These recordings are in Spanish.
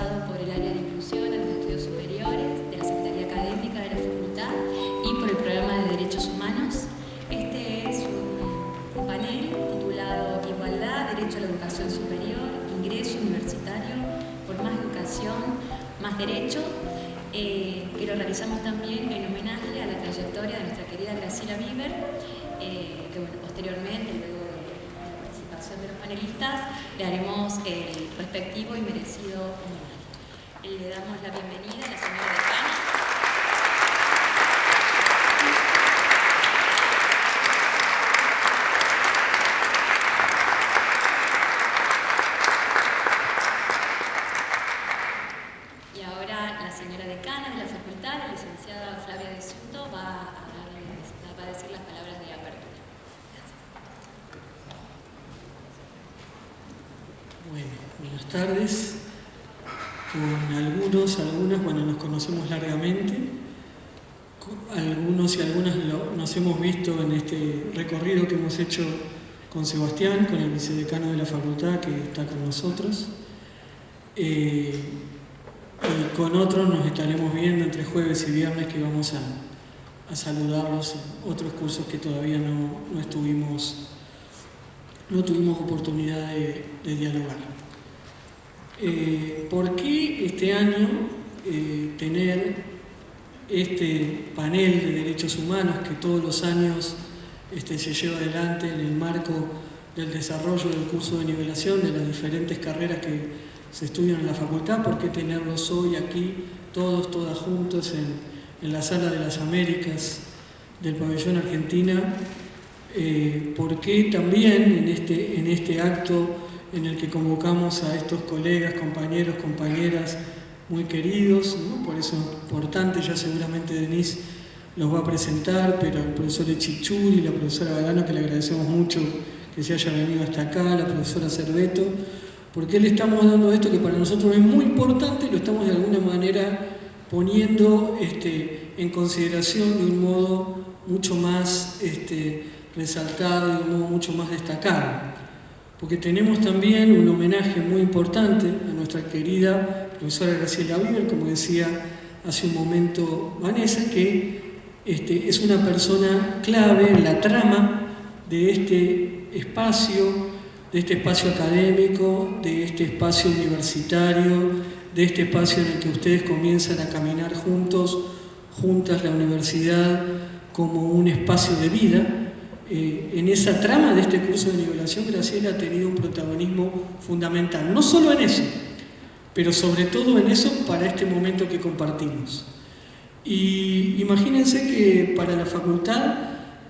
organizado por el área de inclusión en los estudios superiores de la Secretaría Académica de la Facultad y por el programa de Derechos Humanos. Este es un panel titulado Igualdad, Derecho a la Educación Superior, Ingreso Universitario por más educación, más derecho, que lo realizamos también en homenaje a la trayectoria de nuestra querida Graciela Bieber, que bueno, posteriormente, luego de la participación de los panelistas, le haremos el respectivo y merecido homenaje. Le damos la bienvenida a la señora decana. Y ahora la señora decana de la facultad, la licenciada Flavia de Suto, va a decir las palabras de apertura. Bueno, buenas tardes. Con algunas, bueno, nos conocemos largamente. Algunos y algunas nos hemos visto en este recorrido que hemos hecho con Sebastián, con el vicedecano de la facultad que está con nosotros. Y con otros nos estaremos viendo entre jueves y viernes, que vamos a saludarlos en otros cursos que todavía no tuvimos oportunidad de dialogar. ¿Por qué este año tener este panel de derechos humanos que todos los años se lleva adelante en el marco del desarrollo del curso de nivelación de las diferentes carreras que se estudian en la facultad? ¿Por qué tenerlos hoy aquí, todas juntos en la Sala de las Américas del Pabellón Argentina? ¿Por qué también en este acto en el que convocamos a estos colegas, compañeros, compañeras muy queridos, ¿no? Por eso es importante, ya seguramente Denise los va a presentar, pero el profesor Echichuri y la profesora Galano, que le agradecemos mucho que se haya venido hasta acá, la profesora Cerveto, porque le estamos dando esto que para nosotros es muy importante y lo estamos de alguna manera poniendo en consideración de un modo mucho más resaltado, de un modo mucho más destacado. Porque tenemos también un homenaje muy importante a nuestra querida profesora Graciela Bieber, como decía hace un momento Vanessa, que es una persona clave en la trama de este espacio académico, de este espacio universitario, de este espacio en el que ustedes comienzan a caminar juntas la universidad como un espacio de vida. En esa trama de este curso de nivelación, Graciela ha tenido un protagonismo fundamental, no solo en eso, pero sobre todo en eso para este momento que compartimos. Y imagínense que para la facultad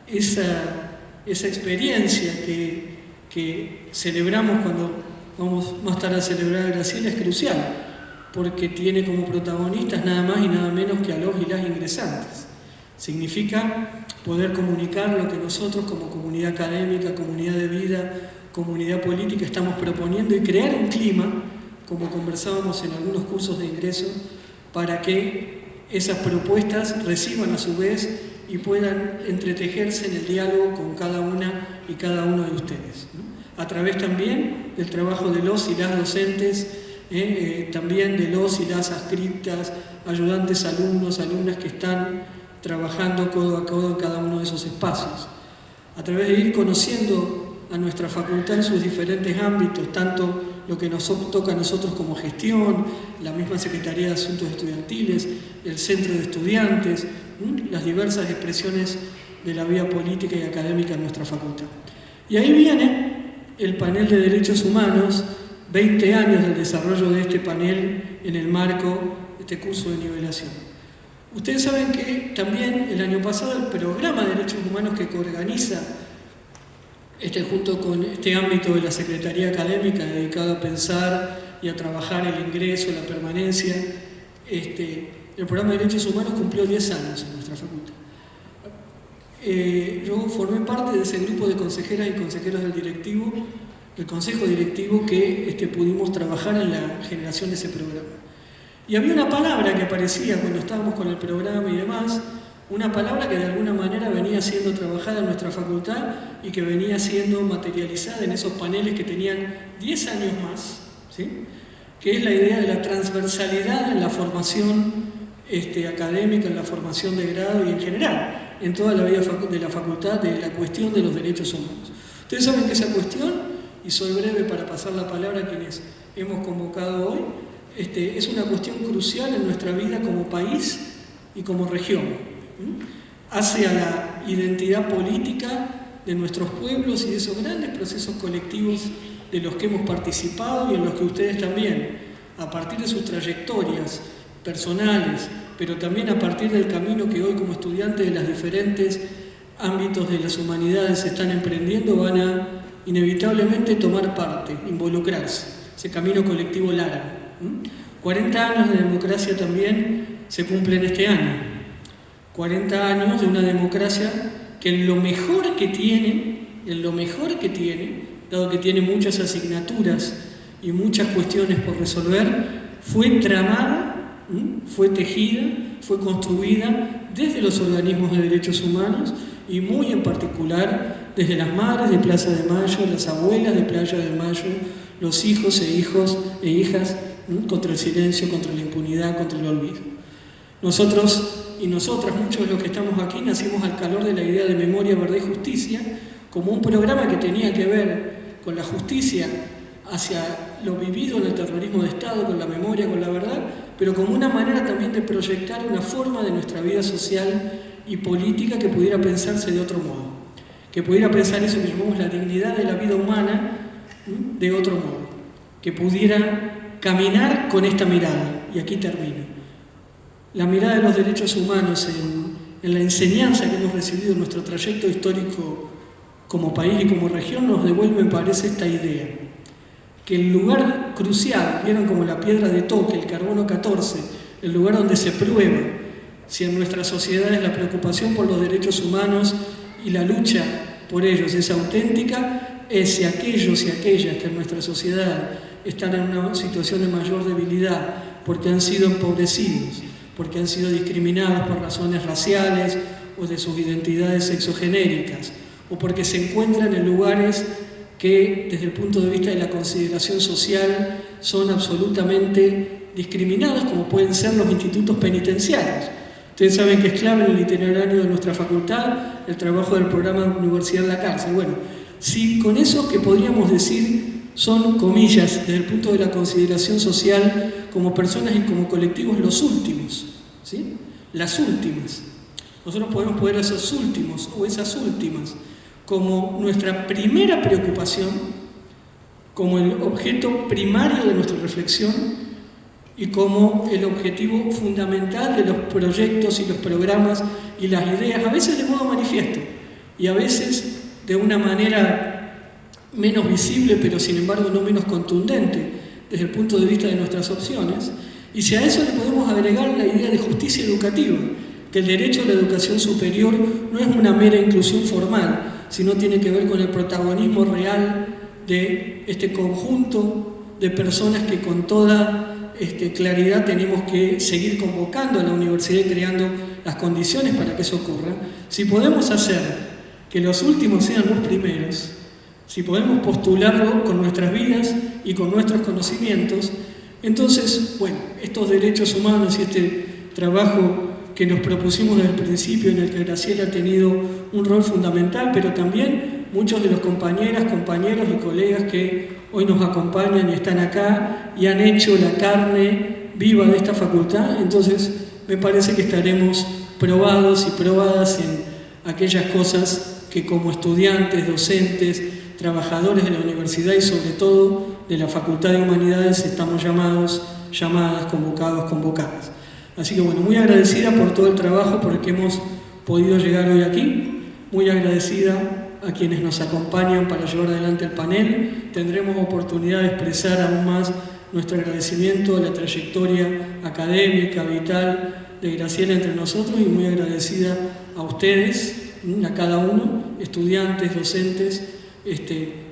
esa experiencia que celebramos cuando vamos más tarde a celebrar a Graciela es crucial, porque tiene como protagonistas nada más y nada menos que a los y las ingresantes. Significa poder comunicar lo que nosotros como comunidad académica, comunidad de vida, comunidad política estamos proponiendo y crear un clima, como conversábamos en algunos cursos de ingreso, para que esas propuestas reciban a su vez y puedan entretejerse en el diálogo con cada una y cada uno de ustedes, ¿no? A través también del trabajo de los y las docentes, también de los y las adscriptas, ayudantes, alumnos, alumnas que están trabajando codo a codo en cada uno de esos espacios. A través de ir conociendo a nuestra facultad en sus diferentes ámbitos, tanto lo que nos toca a nosotros como gestión, la misma Secretaría de Asuntos Estudiantiles, el Centro de Estudiantes, las diversas expresiones de la vida política y académica en nuestra facultad. Y ahí viene el panel de Derechos Humanos, 20 años del desarrollo de este panel en el marco de este curso de nivelación. Ustedes saben que también el año pasado el programa de Derechos Humanos que coorganiza junto con este ámbito de la Secretaría Académica dedicado a pensar y a trabajar el ingreso, la permanencia, el programa de Derechos Humanos cumplió 10 años en nuestra facultad. Yo formé parte de ese grupo de consejeras y consejeros del consejo directivo que pudimos trabajar en la generación de ese programa. Y había una palabra que aparecía cuando estábamos con el programa y demás, una palabra que de alguna manera venía siendo trabajada en nuestra facultad y que venía siendo materializada en esos paneles que tenían 10 años más, ¿sí? que es la idea de la transversalidad en la formación académica, en la formación de grado y en general, en toda la vida de la facultad, de la cuestión de los derechos humanos. Ustedes saben que esa cuestión, y soy breve para pasar la palabra a quienes hemos convocado hoy, es una cuestión crucial en nuestra vida como país y como región. Hace a la identidad política de nuestros pueblos y de esos grandes procesos colectivos de los que hemos participado y en los que ustedes también, a partir de sus trayectorias personales, pero también a partir del camino que hoy como estudiantes de los diferentes ámbitos de las humanidades están emprendiendo, van a inevitablemente tomar parte, involucrarse, ese camino colectivo largo. 40 años de democracia también se cumplen este año. 40 años de una democracia que en lo mejor que tiene, dado que tiene muchas asignaturas y muchas cuestiones por resolver, fue tramada, fue tejida, fue construida desde los organismos de derechos humanos y muy en particular desde las madres de Plaza de Mayo, las abuelas de Playa de Mayo, los hijos e hijas contra el silencio, contra la impunidad, contra el olvido. Nosotros y nosotras, muchos de los que estamos aquí, nacimos al calor de la idea de memoria, verdad y justicia, como un programa que tenía que ver con la justicia hacia lo vivido en el terrorismo de Estado, con la memoria, con la verdad, pero como una manera también de proyectar una forma de nuestra vida social y política que pudiera pensarse de otro modo, que pudiera pensar eso que llamamos la dignidad de la vida humana de otro modo, que pudiera caminar con esta mirada, y aquí termino. La mirada de los derechos humanos en la enseñanza que hemos recibido en nuestro trayecto histórico como país y como región nos devuelve, me parece, esta idea, que el lugar crucial, vieron como la piedra de toque, el carbono 14, el lugar donde se prueba si en nuestras sociedades la preocupación por los derechos humanos y la lucha por ellos es auténtica, es si aquellos y aquellas que en nuestra sociedad están en una situación de mayor debilidad porque han sido empobrecidos, porque han sido discriminados por razones raciales o de sus identidades sexogenéricas, o porque se encuentran en lugares que desde el punto de vista de la consideración social son absolutamente discriminados, como pueden ser los institutos penitenciarios. Ustedes saben que es clave en el itinerario de nuestra facultad el trabajo del programa Universidad en la Cárcel. Bueno, si con esos que podríamos decir son, comillas, desde el punto de la consideración social, como personas y como colectivos, los últimos, ¿sí? Las últimas. Nosotros podemos poner a esos últimos o esas últimas como nuestra primera preocupación, como el objeto primario de nuestra reflexión y como el objetivo fundamental de los proyectos y los programas y las ideas, a veces de modo manifiesto y a veces de una manera menos visible, pero sin embargo no menos contundente desde el punto de vista de nuestras opciones. Y si a eso le podemos agregar la idea de justicia educativa, que el derecho a la educación superior no es una mera inclusión formal, sino tiene que ver con el protagonismo real de este conjunto de personas que con toda claridad tenemos que seguir convocando a la universidad y creando las condiciones para que eso ocurra. Si podemos hacer que los últimos sean los primeros, si podemos postularlo con nuestras vidas y con nuestros conocimientos, entonces, bueno, estos derechos humanos y este trabajo que nos propusimos desde el principio, en el que Graciela ha tenido un rol fundamental, pero también muchos de los compañeros y colegas que hoy nos acompañan y están acá y han hecho la carne viva de esta facultad. Entonces me parece que estaremos probados y probadas en aquellas cosas que como estudiantes, docentes, trabajadores de la universidad y sobre todo de la Facultad de Humanidades estamos llamadas, convocadas. Así que bueno, muy agradecida por todo el trabajo por el que hemos podido llegar hoy aquí, muy agradecida a quienes nos acompañan para llevar adelante el panel. Tendremos oportunidad de expresar aún más nuestro agradecimiento a la trayectoria académica, vital de Graciela entre nosotros y muy agradecida a ustedes, a cada uno, estudiantes, docentes,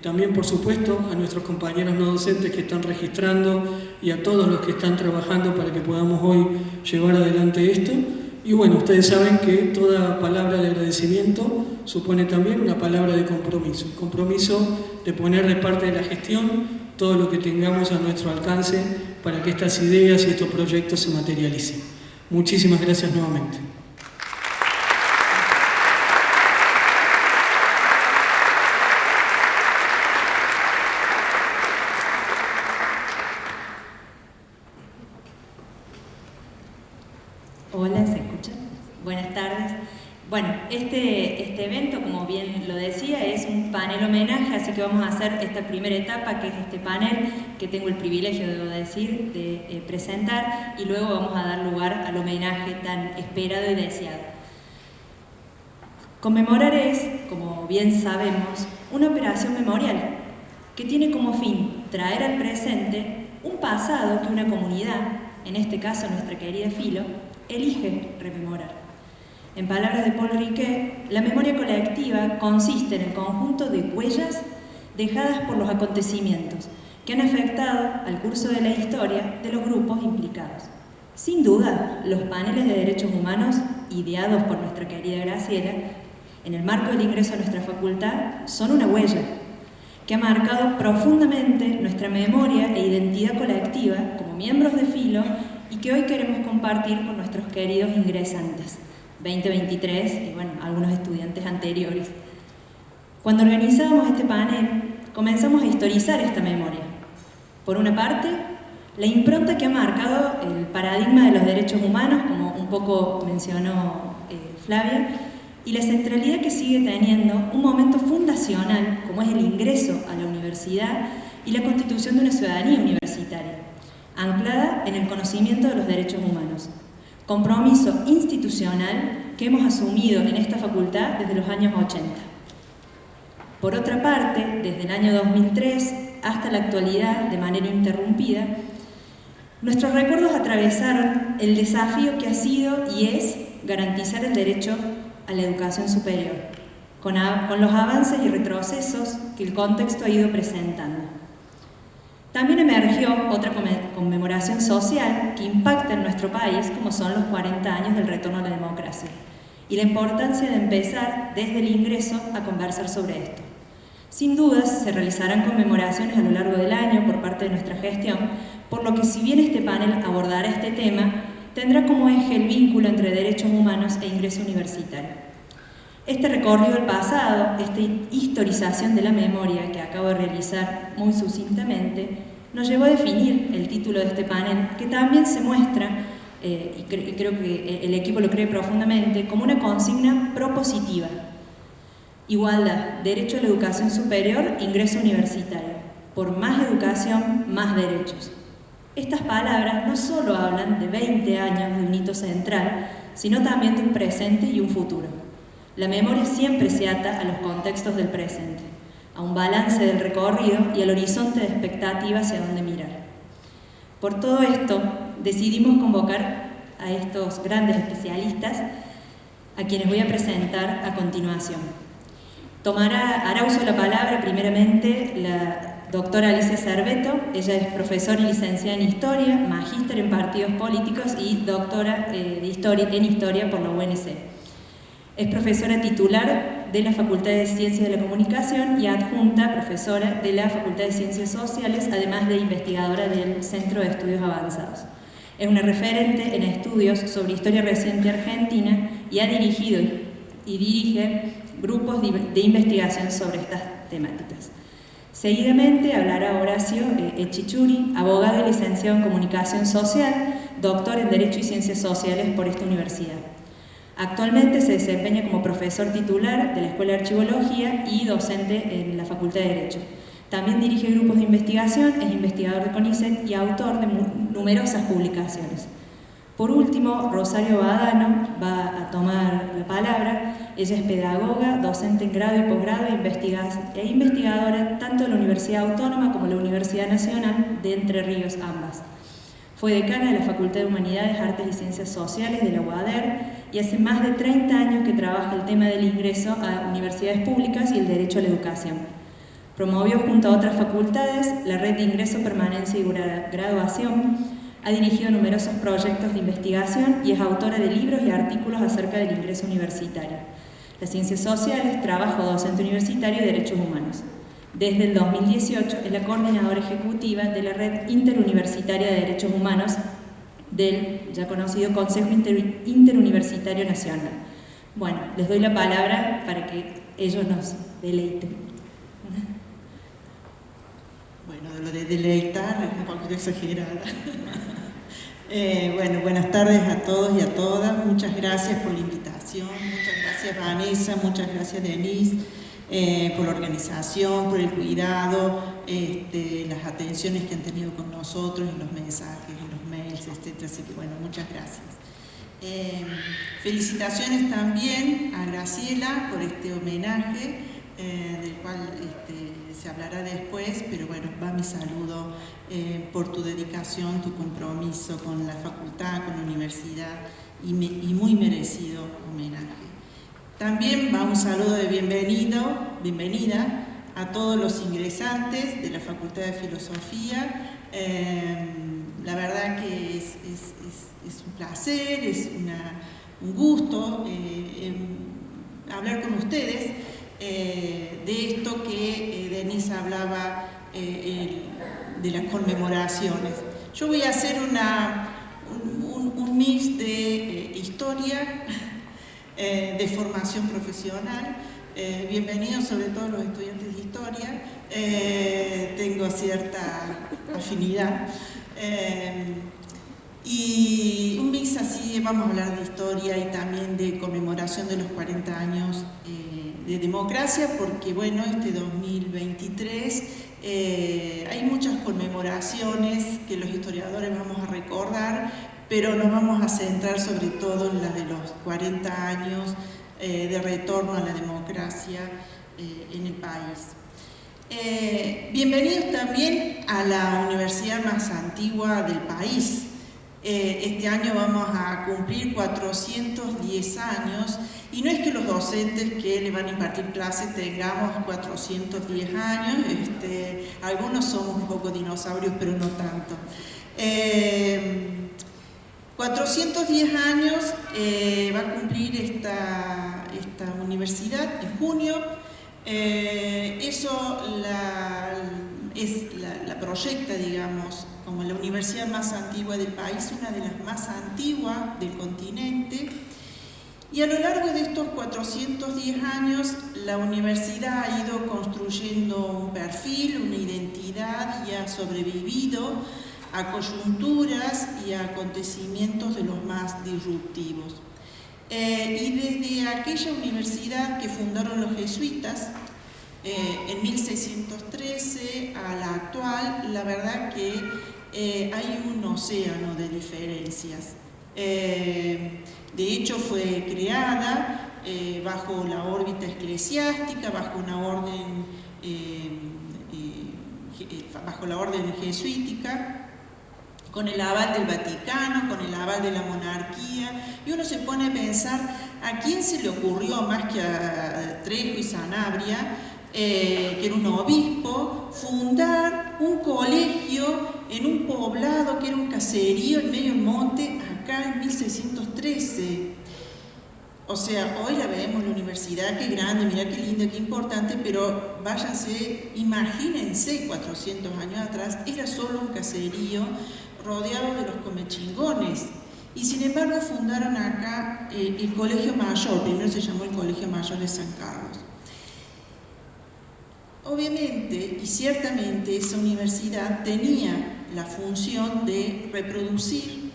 también por supuesto a nuestros compañeros no docentes que están registrando y a todos los que están trabajando para que podamos hoy llevar adelante esto. Y bueno, ustedes saben que toda palabra de agradecimiento supone también una palabra de compromiso, compromiso de poner de parte de la gestión todo lo que tengamos a nuestro alcance para que estas ideas y estos proyectos se materialicen. Muchísimas gracias nuevamente. Hola, ¿se escucha? Buenas tardes. Bueno, este evento, como bien lo decía, es un panel homenaje, así que vamos a hacer esta primera etapa, que es este panel que tengo el privilegio, debo decir, de presentar, y luego vamos a dar lugar al homenaje tan esperado y deseado. Conmemorar es, como bien sabemos, una operación memorial que tiene como fin traer al presente un pasado que una comunidad, en este caso nuestra querida Filo, elige rememorar. En palabras de Paul Riquet, la memoria colectiva consiste en el conjunto de huellas dejadas por los acontecimientos que han afectado al curso de la historia de los grupos implicados. Sin duda, los paneles de derechos humanos, ideados por nuestra querida Graciela, en el marco del ingreso a nuestra facultad, son una huella que ha marcado profundamente nuestra memoria e identidad colectiva como miembros de Filo y que hoy queremos compartir con nuestros queridos ingresantes 2023 y bueno, algunos estudiantes anteriores. Cuando organizábamos este panel, comenzamos a historizar esta memoria. Por una parte, la impronta que ha marcado el paradigma de los derechos humanos, como un poco mencionó Flavia, y la centralidad que sigue teniendo un momento fundacional, como es el ingreso a la universidad y la constitución de una ciudadanía universitaria, anclada en el conocimiento de los derechos humanos. Compromiso institucional que hemos asumido en esta facultad desde los años 80. Por otra parte, desde el año 2003 hasta la actualidad, de manera interrumpida, nuestros recuerdos atravesaron el desafío que ha sido y es garantizar el derecho a la educación superior, con los avances y retrocesos que el contexto ha ido presentando. También emergió otra conmemoración social que impacta en nuestro país, como son los 40 años del retorno a la democracia, y la importancia de empezar desde el ingreso a conversar sobre esto. Sin dudas, se realizarán conmemoraciones a lo largo del año por parte de nuestra gestión, por lo que si bien este panel abordará este tema, tendrá como eje el vínculo entre derechos humanos e ingreso universitario. Este recorrido al pasado, esta historización de la memoria que acabo de realizar muy sucintamente, nos llevó a definir el título de este panel, que también se muestra, y creo que el equipo lo cree profundamente, como una consigna propositiva. Igualdad, derecho a la educación superior, ingreso universitario. Por más educación, más derechos. Estas palabras no solo hablan de 20 años de un hito central, sino también de un presente y un futuro. La memoria siempre se ata a los contextos del presente, a un balance del recorrido y al horizonte de expectativa hacia dónde mirar. Por todo esto, decidimos convocar a estos grandes especialistas, a quienes voy a presentar a continuación. Hará uso de la palabra primeramente la doctora Alicia Cerveto. Ella es profesora y licenciada en Historia, magíster en Partidos Políticos y doctora en Historia por la UNC. Es profesora titular de la Facultad de Ciencias de la Comunicación y adjunta profesora de la Facultad de Ciencias Sociales, además de investigadora del Centro de Estudios Avanzados. Es una referente en estudios sobre historia reciente argentina y ha dirigido y dirige grupos de investigación sobre estas temáticas. Seguidamente hablará Horacio Echichuri, abogado y licenciado en Comunicación Social, doctor en Derecho y Ciencias Sociales por esta universidad. Actualmente se desempeña como profesor titular de la Escuela de Archivología y docente en la Facultad de Derecho. También dirige grupos de investigación, es investigador de CONICET y autor de numerosas publicaciones. Por último, Rosario Badano va a tomar la palabra. Ella es pedagoga, docente en grado y posgrado e investigadora tanto en la Universidad Autónoma como en la Universidad Nacional de Entre Ríos, ambas. Fue decana de la Facultad de Humanidades, Artes y Ciencias Sociales de la UADER y hace más de 30 años que trabaja el tema del ingreso a universidades públicas y el derecho a la educación. Promovió junto a otras facultades la red de ingreso, permanencia y graduación. Ha dirigido numerosos proyectos de investigación y es autora de libros y artículos acerca del ingreso universitario. Las ciencias sociales, trabajo docente universitario y derechos humanos. Desde el 2018 es la coordinadora ejecutiva de la Red Interuniversitaria de Derechos Humanos del ya conocido Consejo Interuniversitario Nacional. Bueno, les doy la palabra para que ellos nos deleiten. Bueno, de lo de deleitar es un poquito exagerada. Bueno, buenas tardes a todos y a todas. Muchas gracias por la invitación. Muchas gracias, Vanessa. Muchas gracias, Denise, por la organización, por el cuidado, las atenciones que han tenido con nosotros en los mensajes, en los mails, etc. Así que, bueno, muchas gracias. Felicitaciones también a Graciela por este homenaje, del cual se hablará después, pero bueno, va mi saludo por tu dedicación, tu compromiso con la facultad, con la universidad y muy merecido homenaje. También va un saludo de bienvenida a todos los ingresantes de la Facultad de Filosofía. La verdad que es un placer, es un gusto hablar con ustedes de esto que Denise hablaba de las conmemoraciones. Yo voy a hacer un mix de historia, de formación profesional. Bienvenidos sobre todo los estudiantes de historia. Tengo cierta afinidad. Y un mix así, vamos a hablar de historia y también de conmemoración de los 40 años de democracia, porque bueno, 2023 hay muchas conmemoraciones que los historiadores vamos a recordar, pero nos vamos a centrar sobre todo en las de los 40 años de retorno a la democracia en el país. Bienvenidos también a la universidad más antigua del país. Este año vamos a cumplir 410 años y no es que los docentes que le van a impartir clases tengamos 410 años, algunos somos un poco dinosaurios, pero no tanto. 410 años va a cumplir esta universidad en junio. Eso la proyecta, digamos, como la universidad más antigua del país, una de las más antiguas del continente. Y a lo largo de estos 410 años, la universidad ha ido construyendo un perfil, una identidad y ha sobrevivido a coyunturas y a acontecimientos de los más disruptivos. Y desde aquella universidad que fundaron los jesuitas, en 1613 a la actual, la verdad que hay un océano de diferencias. De hecho, fue creada bajo la órbita eclesiástica, bajo una orden, bajo la orden jesuítica, con el aval del Vaticano, con el aval de la monarquía, y uno se pone a pensar a quién se le ocurrió, más que a Trejo y Sanabria, que era un obispo, fundar un colegio en un poblado que era un caserío en medio del monte, acá en 1613. O sea, hoy la vemos, la universidad, qué grande, mirá qué linda, qué importante, pero váyanse, imagínense 400 años atrás, era solo un caserío rodeado de los comechingones. Y sin embargo fundaron acá el Colegio Mayor, primero se llamó el Colegio Mayor de San Carlos. Obviamente y ciertamente esa universidad tenía la función de reproducir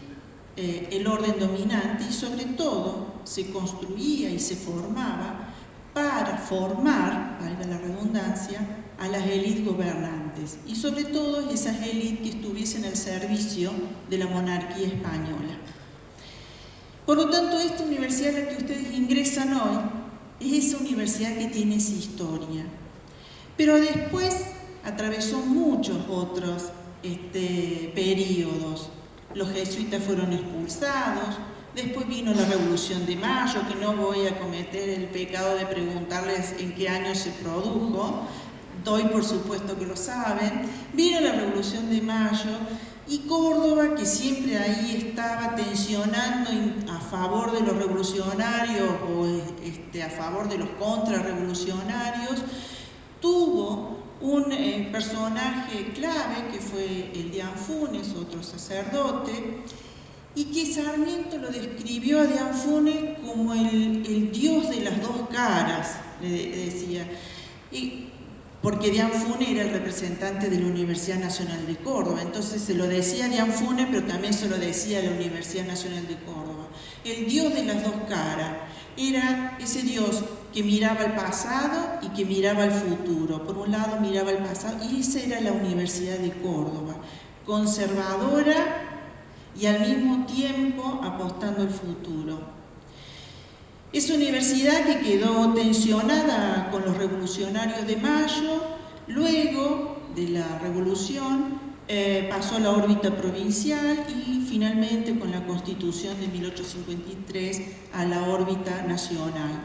el orden dominante y sobre todo se construía y se formaba para formar, valga la redundancia, a las élites gobernantes y sobre todo esas élites que estuviesen al servicio de la monarquía española. Por lo tanto, esta universidad a la que ustedes ingresan hoy es esa universidad que tiene esa historia. Pero después atravesó muchos otros periodos. Los jesuitas fueron expulsados, después vino la Revolución de Mayo, que no voy a cometer el pecado de preguntarles en qué año se produjo, doy por supuesto que lo saben. Vino la Revolución de Mayo y Córdoba, que siempre ahí estaba tensionando a favor de los revolucionarios o a favor de los contrarrevolucionarios, tuvo un personaje clave que fue el Deán Funes, otro sacerdote, y que Sarmiento lo describió a Deán Funes como el dios de las dos caras, le decía. Porque Deán Funes era el representante de la Universidad Nacional de Córdoba, entonces se lo decía a Deán Funes, pero también se lo decía a la Universidad Nacional de Córdoba. El dios de las dos caras era ese dios que miraba al pasado y que miraba al futuro. Por un lado miraba al pasado, y esa era la Universidad de Córdoba, conservadora y al mismo tiempo apostando al futuro. Es una universidad que quedó tensionada con los revolucionarios de Mayo, luego de la revolución pasó a la órbita provincial y finalmente con la Constitución de 1853 a la órbita nacional.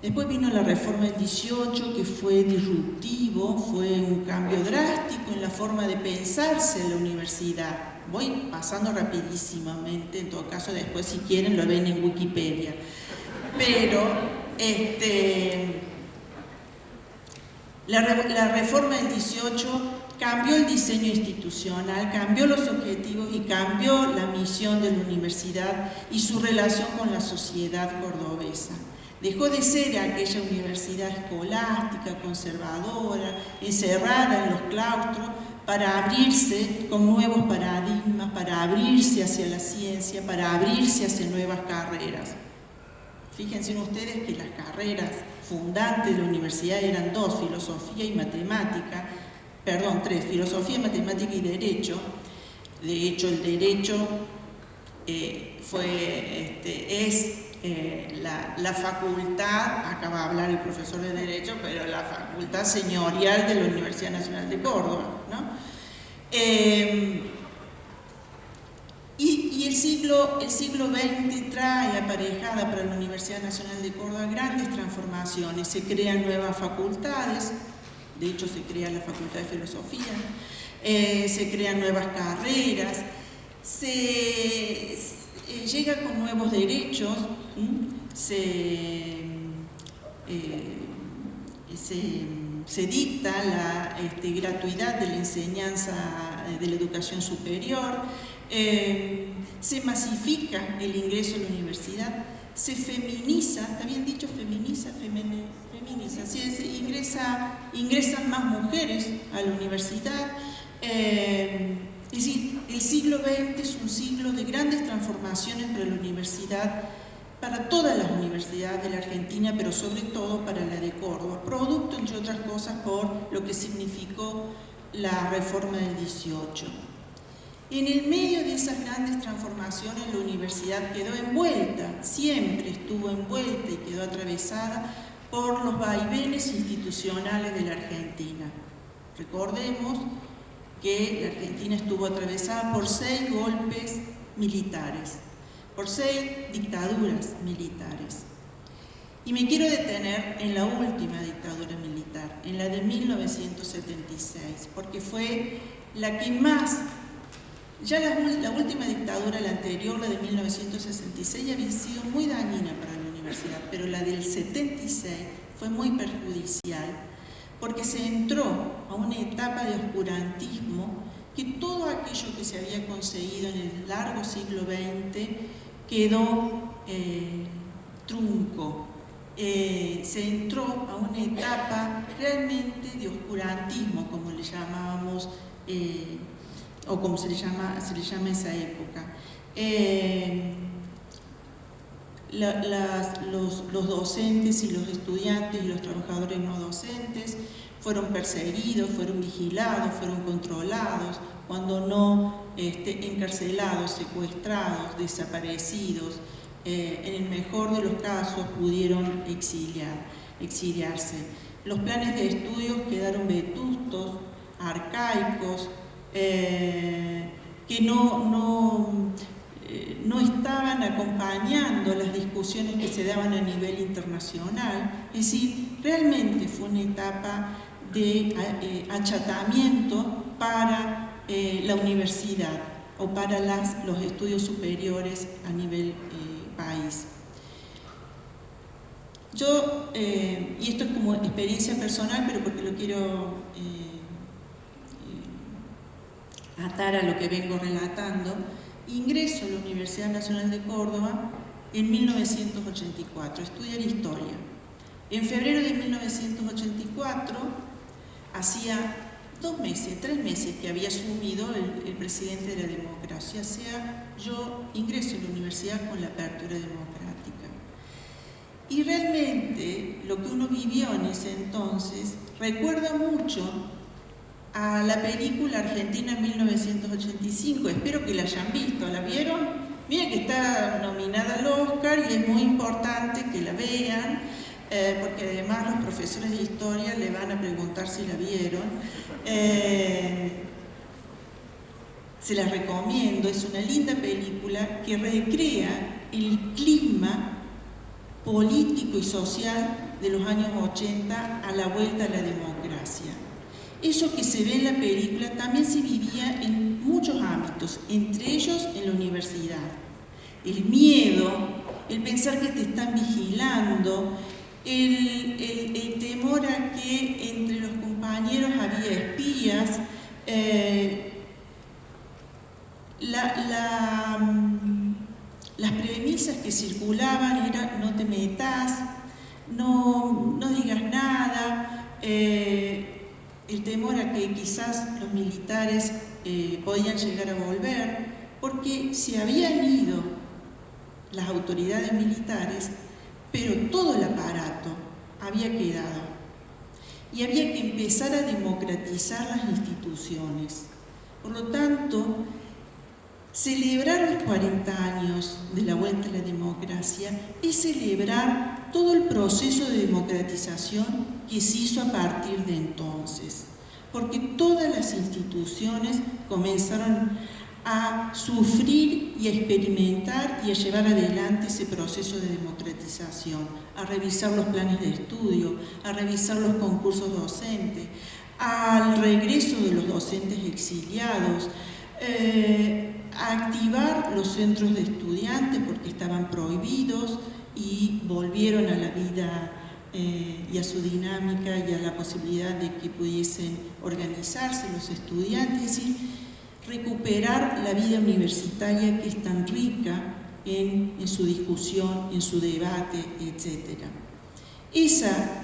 Después vino la reforma del 18, que fue disruptivo, fue un cambio drástico en la forma de pensarse la universidad. Voy pasando rapidísimamente, en todo caso después si quieren lo ven en Wikipedia. Pero la reforma del 18 cambió el diseño institucional, cambió los objetivos y cambió la misión de la universidad y su relación con la sociedad cordobesa. Dejó de ser aquella universidad escolástica, conservadora, encerrada en los claustros, para abrirse con nuevos paradigmas, para abrirse hacia la ciencia, para abrirse hacia nuevas carreras. Fíjense ustedes que las carreras fundantes de la universidad eran dos, filosofía y matemática, perdón, tres, filosofía, matemática y derecho. De hecho, el derecho la facultad, acaba de hablar el profesor de Derecho, pero la facultad señorial de la Universidad Nacional de Córdoba, ¿no? Y el siglo XX trae aparejada para la Universidad Nacional de Córdoba grandes transformaciones. Se crean nuevas facultades, de hecho se crea la Facultad de Filosofía, se crean nuevas carreras, se llega con nuevos derechos, se dicta la gratuidad de la enseñanza de la educación superior, se masifica el ingreso a la universidad, se feminiza, ¿está bien dicho? Feminiza, ingresan más mujeres a la universidad. Es decir, el siglo XX es un siglo de grandes transformaciones para la universidad, para todas las universidades de la Argentina, pero sobre todo para la de Córdoba, producto, entre otras cosas, por lo que significó la reforma del 18. En el medio de esas grandes transformaciones, la universidad quedó envuelta, siempre estuvo envuelta y quedó atravesada por los vaivenes institucionales de la Argentina. Recordemos que la Argentina estuvo atravesada por 6 golpes militares, por 6 dictaduras militares. Y me quiero detener en la última dictadura militar, en la de 1976, porque fue la que más, ya la última dictadura, la anterior, la de 1966, había sido muy dañina para la universidad, pero la del 76 fue muy perjudicial, porque se entró a una etapa de oscurantismo que todo aquello que se había conseguido en el largo siglo XX quedó trunco. Se entró a una etapa realmente de oscurantismo, como le llamábamos, o como se le llama esa época. Los docentes y los estudiantes y los trabajadores no docentes fueron perseguidos, fueron vigilados, fueron controlados, cuando no encarcelados, secuestrados, desaparecidos. En el mejor de los casos pudieron exiliarse. Los planes de estudios quedaron vetustos, arcaicos, que no estaban acompañando las discusiones que se daban a nivel internacional. Es decir, realmente fue una etapa de achatamiento para la universidad o para los estudios superiores a nivel país. Yo, y esto es como experiencia personal, pero porque lo quiero atar a lo que vengo relatando, ingreso a la Universidad Nacional de Córdoba en 1984, a estudiar historia. En febrero de 1984, hacía 2 meses, 3 meses que había asumido el presidente de la democracia, o sea, yo ingreso a la universidad con la apertura democrática. Y realmente lo que uno vivió en ese entonces recuerda mucho a la película Argentina 1985, espero que la hayan visto, ¿la vieron? Miren que está nominada al Oscar y es muy importante que la vean, porque además los profesores de historia le van a preguntar si la vieron. Se las recomiendo, es una linda película que recrea el clima político y social de los años 80 a la vuelta a la democracia. Eso que se ve en la película también se vivía en muchos ámbitos, entre ellos en la universidad. El miedo, el pensar que te están vigilando, el temor a que entre los compañeros había espías, las premisas que circulaban eran no te metas, no digas nada, el temor a que quizás los militares podían llegar a volver, porque se habían ido las autoridades militares, pero todo el aparato había quedado. Y había que empezar a democratizar las instituciones. Por lo tanto, celebrar los 40 años de la vuelta a la democracia es celebrar todo el proceso de democratización que se hizo a partir de entonces, porque todas las instituciones comenzaron a sufrir y a experimentar y a llevar adelante ese proceso de democratización, a revisar los planes de estudio, a revisar los concursos docentes, al regreso de los docentes exiliados, a activar los centros de estudiantes porque estaban prohibidos y volvieron a la vida y a su dinámica y a la posibilidad de que pudiesen organizarse los estudiantes, es decir, recuperar la vida universitaria que es tan rica en su discusión, en su debate, etc. Esa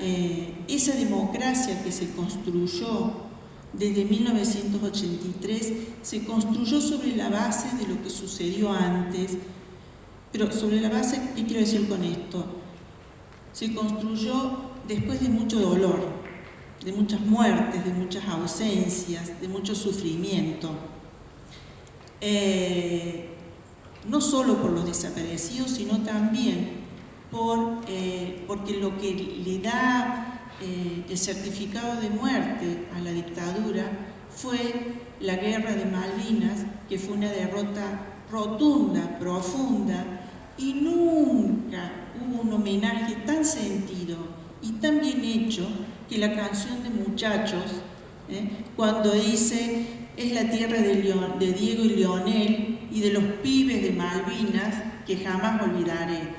democracia que se construyó desde 1983 se construyó sobre la base de lo que sucedió antes, pero sobre la base, ¿qué quiero decir con esto? Se construyó después de mucho dolor, de muchas muertes, de muchas ausencias, de mucho sufrimiento. No solo por los desaparecidos, sino también porque lo que le da el certificado de muerte a la dictadura fue la guerra de Malvinas, que fue una derrota rotunda, profunda, y nunca hubo un homenaje tan sentido y tan bien hecho que la canción de Muchachos, cuando dice es la tierra de Diego y Leonel y de los pibes de Malvinas que jamás olvidaré.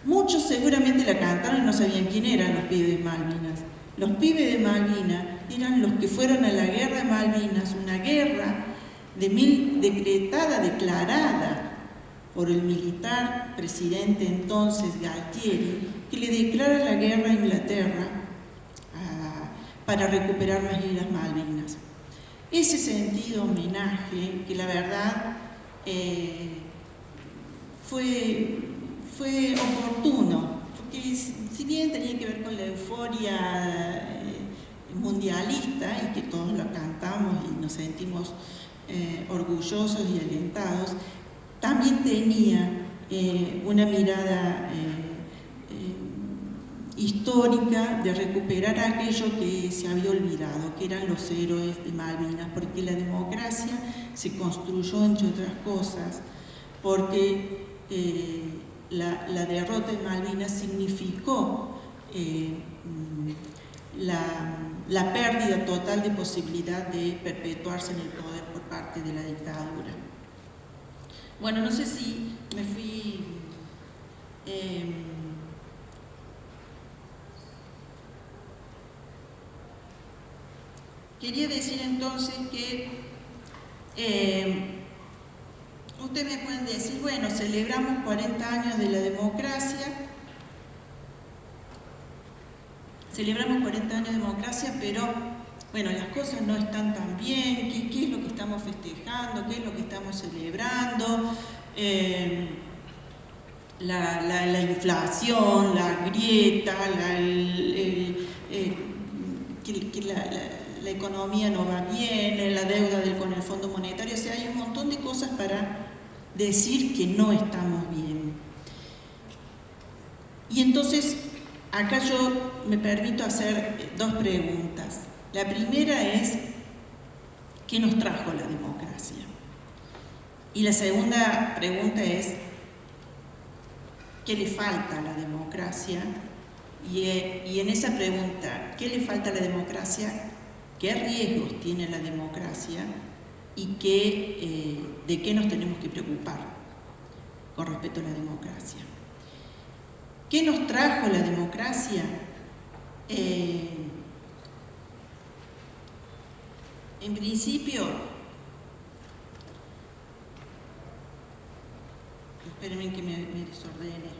Muchos seguramente la cantaron y no sabían quién eran los pibes de Malvinas. Los pibes de Malvinas eran los que fueron a la guerra de Malvinas, una guerra declarada por el militar presidente entonces Galtieri, que le declara la guerra a Inglaterra para recuperar las Islas Malvinas. Ese sentido homenaje, que la verdad fue oportuno, porque si bien tenía que ver con la euforia mundialista y que todos lo cantamos y nos sentimos orgullosos y alentados, también tenía una mirada histórica de recuperar aquello que se había olvidado, que eran los héroes de Malvinas, porque la democracia se construyó, entre otras cosas, porque la derrota de Malvinas significó la pérdida total de posibilidad de perpetuarse en el poder por parte de la dictadura. Bueno, no sé si me fui quería decir entonces que ustedes me pueden decir, bueno, celebramos 40 años de la democracia, pero bueno, las cosas no están tan bien. ¿Qué es lo que estamos festejando? ¿Qué es lo que estamos celebrando? La inflación, la grieta, que la economía no va bien, la deuda con el Fondo Monetario. O sea, hay un montón de cosas para decir que no estamos bien. Y entonces, acá yo me permito hacer dos preguntas. La primera es, ¿qué nos trajo la democracia? Y la segunda pregunta es, ¿qué le falta a la democracia? Y en esa pregunta, ¿qué le falta a la democracia? ¿Qué riesgos tiene la democracia? ¿Y de qué nos tenemos que preocupar con respecto a la democracia? ¿Qué nos trajo la democracia? En principio, espérenme que me desordene.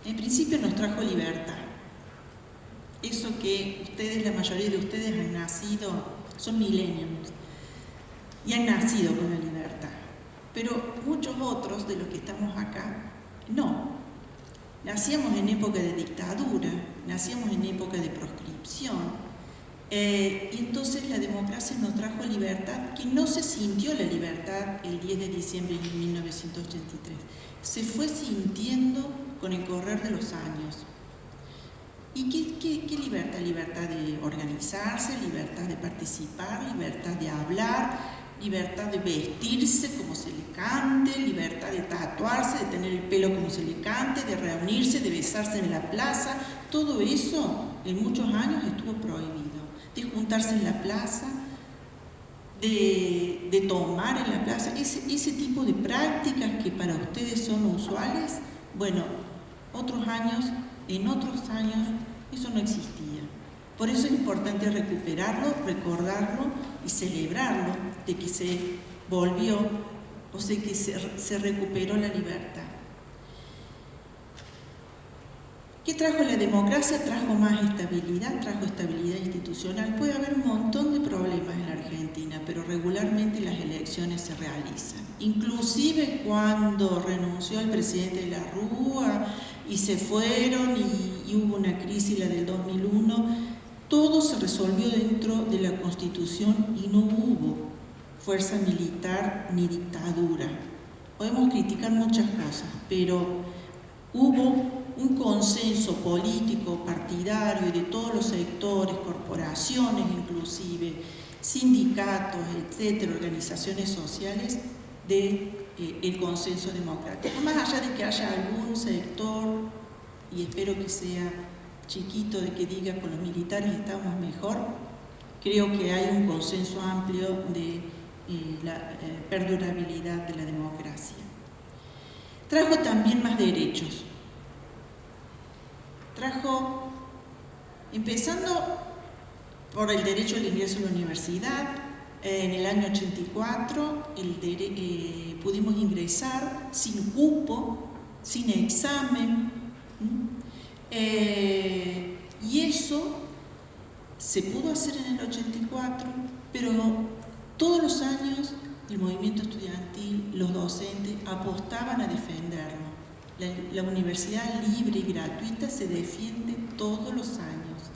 En principio nos trajo libertad. Eso que ustedes, la mayoría de ustedes han nacido, son millennials, y han nacido con la libertad. Pero muchos otros de los que estamos acá, no. Nacíamos en época de dictadura, nacíamos en época de proscripción, y entonces la democracia nos trajo libertad, que no se sintió la libertad el 10 de diciembre de 1983. Se fue sintiendo con el correr de los años. ¿Y qué libertad? Libertad de organizarse, libertad de participar, libertad de hablar, libertad de vestirse como se le cante, libertad de tatuarse, de tener el pelo como se le cante, de reunirse, de besarse en la plaza. Todo eso en muchos años estuvo prohibido. De juntarse en la plaza, de tomar en la plaza, ese tipo de prácticas que para ustedes son usuales, bueno, en otros años eso no existía. Por eso es importante recuperarlo, recordarlo y celebrarlo, de que se volvió, o sea, que se recuperó la libertad. ¿Qué trajo la democracia? Trajo más estabilidad, trajo estabilidad institucional. Puede haber un montón de problemas en la Argentina, pero regularmente las elecciones se realizan. Inclusive cuando renunció el presidente de la Rúa y se fueron y hubo una crisis, la del 2001, todo se resolvió dentro de la Constitución y no hubo fuerza militar ni dictadura. Podemos criticar muchas cosas, pero hubo un consenso político, partidario y de todos los sectores, corporaciones inclusive, sindicatos, etcétera, organizaciones sociales, el consenso democrático. Más allá de que haya algún sector, y espero que sea chiquito, de que diga con los militares estamos mejor, creo que hay un consenso amplio de la perdurabilidad de la democracia. Trajo también más derechos. Trajo, empezando por el derecho al ingreso a la universidad. En el año 84 pudimos ingresar sin cupo, sin examen, y eso se pudo hacer en el 84, pero todos los años el movimiento estudiantil, los docentes apostaban a defenderlo. La universidad libre y gratuita se defiende todos los años,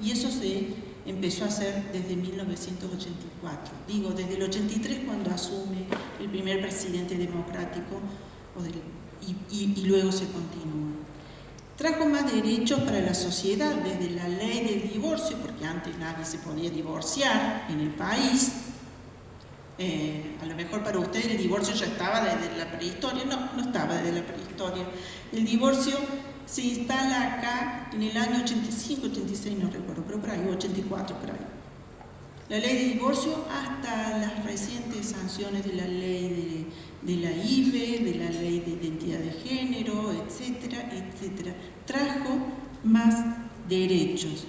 y eso se empezó a hacer desde 1984. Digo, desde el 83, cuando asume el primer presidente democrático, y luego se continúa. Trajo más derechos para la sociedad, desde la ley del divorcio, porque antes nadie se podía divorciar en el país. A lo mejor para ustedes el divorcio ya estaba desde la prehistoria. No estaba desde la prehistoria. El divorcio se instala acá en el año 85, 86, no recuerdo, pero por ahí, 84, por ahí. La ley de divorcio hasta las recientes sanciones de la ley de la IVE, de la ley de identidad de género, etcétera, etcétera. Trajo más derechos.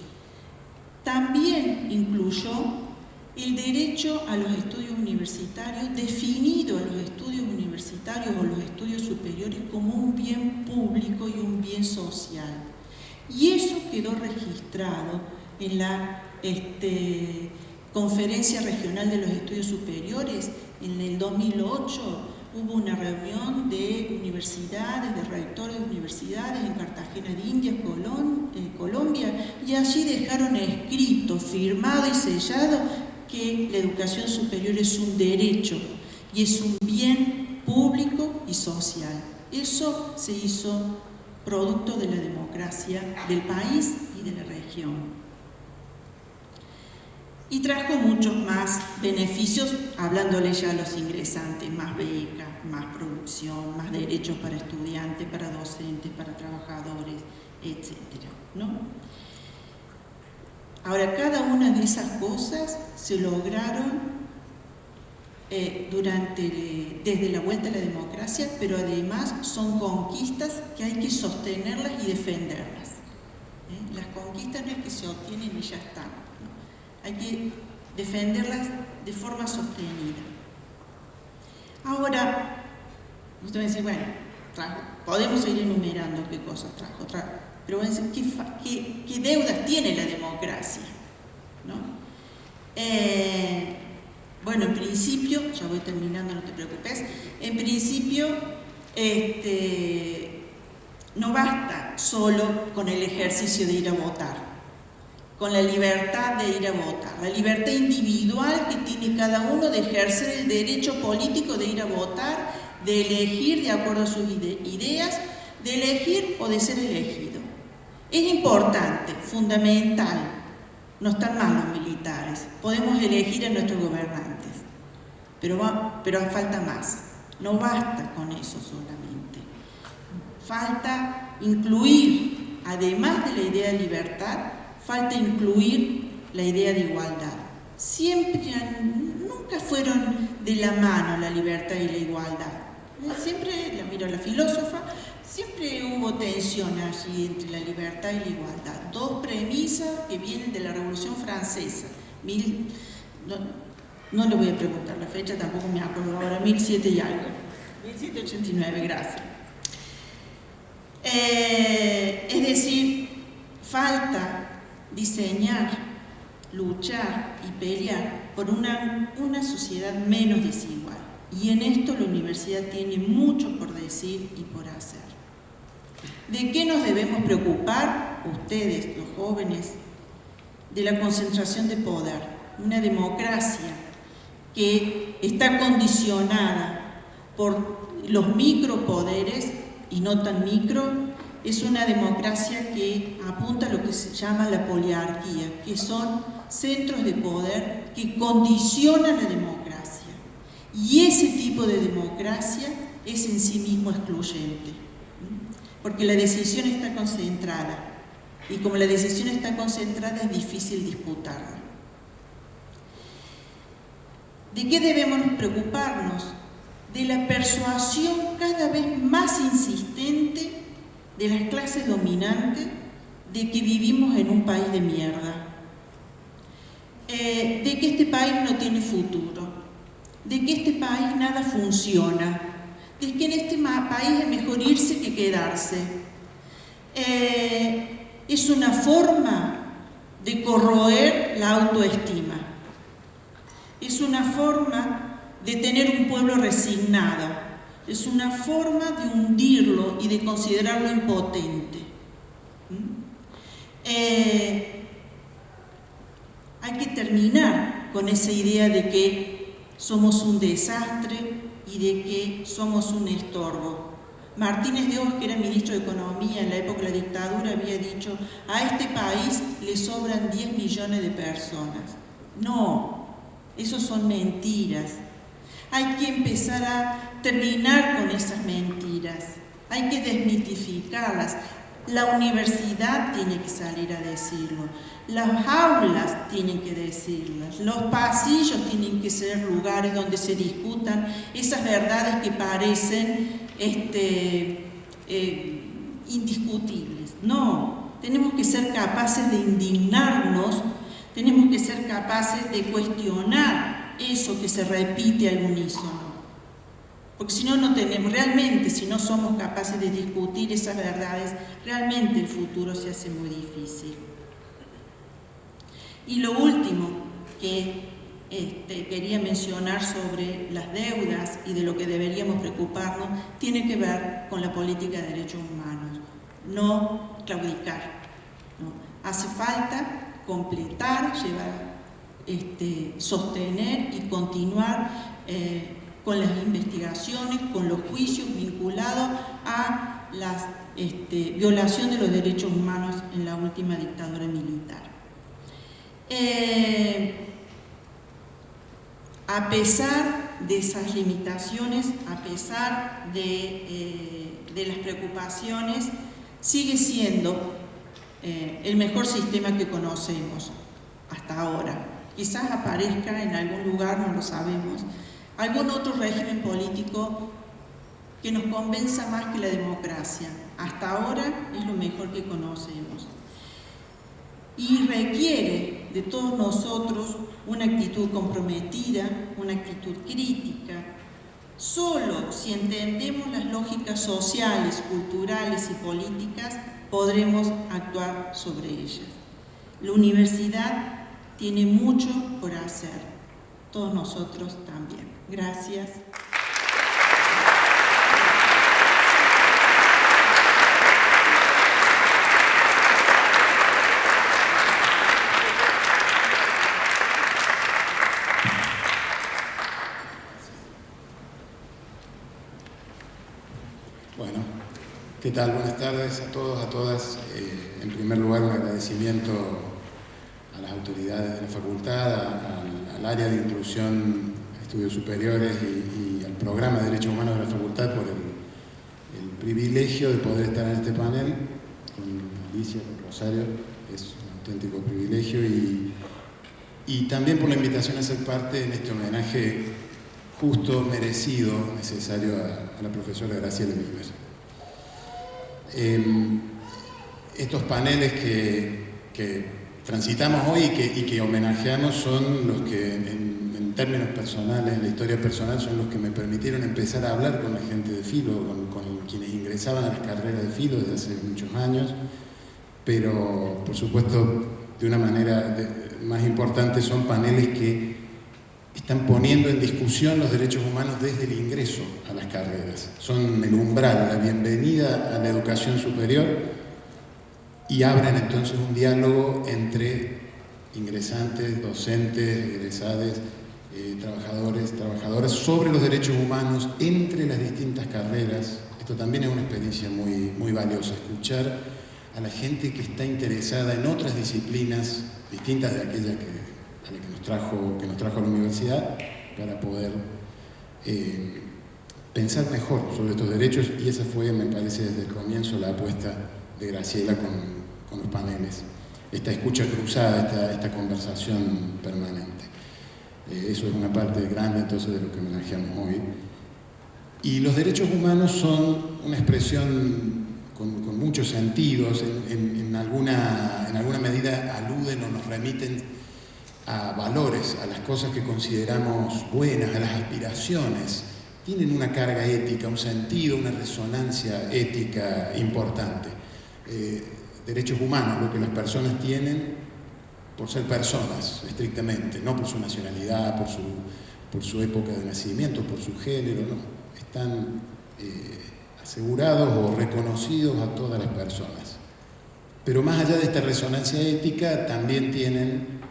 También incluyó el derecho a los estudios universitarios, definido a los estudios universitarios o los estudios superiores como un bien público y un bien social. Y eso quedó registrado en la Conferencia Regional de los Estudios Superiores. En el 2008 hubo una reunión de universidades, de rectores de universidades en Cartagena de Indias, Colombia, y allí dejaron escrito, firmado y sellado que la educación superior es un derecho y es un bien público y social. Eso se hizo producto de la democracia del país y de la región. Y trajo muchos más beneficios, hablándole ya a los ingresantes, más becas, más producción, más derechos para estudiantes, para docentes, para trabajadores, etc., ¿no? Ahora, cada una de esas cosas se lograron desde la vuelta a la democracia, pero además son conquistas que hay que sostenerlas y defenderlas. Las conquistas no es que se obtienen y ya están, ¿no? Hay que defenderlas de forma sostenida. Ahora, usted va a decir, bueno, podemos ir enumerando qué cosas trajo, pero van a decir, ¿qué deudas tiene la democracia? ¿No? Bueno, en principio, ya voy terminando, no te preocupes, en principio no basta solo con el ejercicio de ir a votar, con la libertad de ir a votar, la libertad individual que tiene cada uno de ejercer el derecho político de ir a votar, de elegir de acuerdo a sus ideas, de elegir o de ser elegido. Es importante, fundamental, no están mal los militares, podemos elegir a nuestros gobernantes, pero falta más, no basta con eso solamente. Falta incluir, además de la idea de libertad, falta incluir la idea de igualdad. Nunca fueron de la mano la libertad y la igualdad. Siempre, la miro a la filósofa, siempre hubo tensión allí entre la libertad y la igualdad. Dos premisas que vienen de la Revolución Francesa. No le voy a preguntar la fecha, tampoco me acuerdo ahora, 1700 y algo. 1789, gracias. Es decir, falta diseñar, luchar y pelear por una sociedad menos desigual. Y en esto la universidad tiene mucho por decir y por hacer. ¿De qué nos debemos preocupar ustedes, los jóvenes? De la concentración de poder. Una democracia que está condicionada por los micropoderes y no tan micro. Es una democracia que apunta a lo que se llama la poliarquía, que son centros de poder que condicionan la democracia. Y ese tipo de democracia es en sí mismo excluyente, porque la decisión está concentrada, y como la decisión está concentrada es difícil disputarla. ¿De qué debemos preocuparnos? De la persuasión cada vez más insistente de las clases dominantes de que vivimos en un país de mierda, de que este país no tiene futuro, de que este país nada funciona, de que en este país es mejor irse que quedarse. Es una forma de corroer la autoestima, es una forma de tener un pueblo resignado, es una forma de hundirlo y de considerarlo impotente. Hay que terminar con esa idea de que somos un desastre y de que somos un estorbo. Martínez de Hoz, que era ministro de Economía en la época de la dictadura, había dicho: a este país le sobran 10 millones de personas. No, esos son mentiras. Hay que empezar a terminar con esas mentiras, hay que desmitificarlas. La universidad tiene que salir a decirlo, las aulas tienen que decirlas, los pasillos tienen que ser lugares donde se discutan esas verdades que parecen indiscutibles. No, Tenemos que ser capaces de indignarnos, tenemos que ser capaces de cuestionar eso que se repite al unísono. Porque si no, no tenemos, realmente, si no somos capaces de discutir esas verdades, realmente el futuro se hace muy difícil. Y lo último que quería mencionar sobre las deudas y de lo que deberíamos preocuparnos, tiene que ver con la política de derechos humanos. No claudicar, ¿no? Hace falta completar, sostener y continuar con las investigaciones, con los juicios vinculados a la violación de los derechos humanos en la última dictadura militar. A pesar de esas limitaciones, a pesar de las preocupaciones, sigue siendo el mejor sistema que conocemos hasta ahora. Quizás aparezca en algún lugar, no lo sabemos, algún otro régimen político que nos convenza más que la democracia. Hasta ahora es lo mejor que conocemos. Y requiere de todos nosotros una actitud comprometida, una actitud crítica. Solo si entendemos las lógicas sociales, culturales y políticas, podremos actuar sobre ellas. La universidad tiene mucho por hacer, todos nosotros también. Gracias. Bueno, ¿qué tal? Buenas tardes a todos, a todas. En primer lugar, un agradecimiento a las autoridades de la facultad, al área de inclusión a estudios superiores y al programa de Derechos Humanos de la facultad por el privilegio de poder estar en este panel con Alicia, con Rosario. Es un auténtico privilegio y también por la invitación a ser parte en este homenaje justo, merecido, necesario a la profesora Graciela Mimer. Estos paneles que transitamos hoy y que homenajeamos son los que, en términos personales, en la historia personal, son los que me permitieron empezar a hablar con la gente de Filo, con quienes ingresaban a las carreras de Filo desde hace muchos años, pero, por supuesto, de una manera más importante, son paneles que están poniendo en discusión los derechos humanos desde el ingreso a las carreras. Son el umbral, la bienvenida a la educación superior y abren entonces un diálogo entre ingresantes, docentes, egresados, trabajadores, trabajadoras sobre los derechos humanos entre las distintas carreras. Esto también es una experiencia muy, muy valiosa, escuchar a la gente que está interesada en otras disciplinas distintas de aquella que nos trajo a la universidad para poder pensar mejor sobre estos derechos, y esa fue, me parece, desde el comienzo la apuesta de Graciela con los paneles. Esta escucha cruzada, esta conversación permanente. Eso es una parte grande entonces de lo que homenajeamos hoy. Y los derechos humanos son una expresión con muchos sentidos, en alguna medida aluden o nos remiten a valores, a las cosas que consideramos buenas, a las aspiraciones. Tienen una carga ética, un sentido, una resonancia ética importante. Derechos humanos, lo que las personas tienen por ser personas, estrictamente, no por su nacionalidad, por su época de nacimiento, por su género, no. Están asegurados o reconocidos a todas las personas. Pero más allá de esta resonancia ética, también tienen,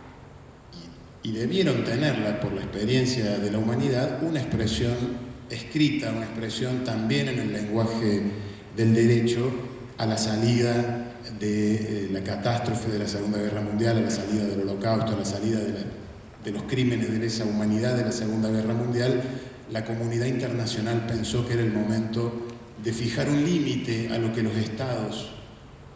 y debieron tenerla por la experiencia de la humanidad, una expresión escrita, una expresión también en el lenguaje del derecho a la salida de la catástrofe de la Segunda Guerra Mundial, a la salida del Holocausto, a la salida de los crímenes de lesa humanidad de la Segunda Guerra Mundial. La comunidad internacional pensó que era el momento de fijar un límite a lo que los estados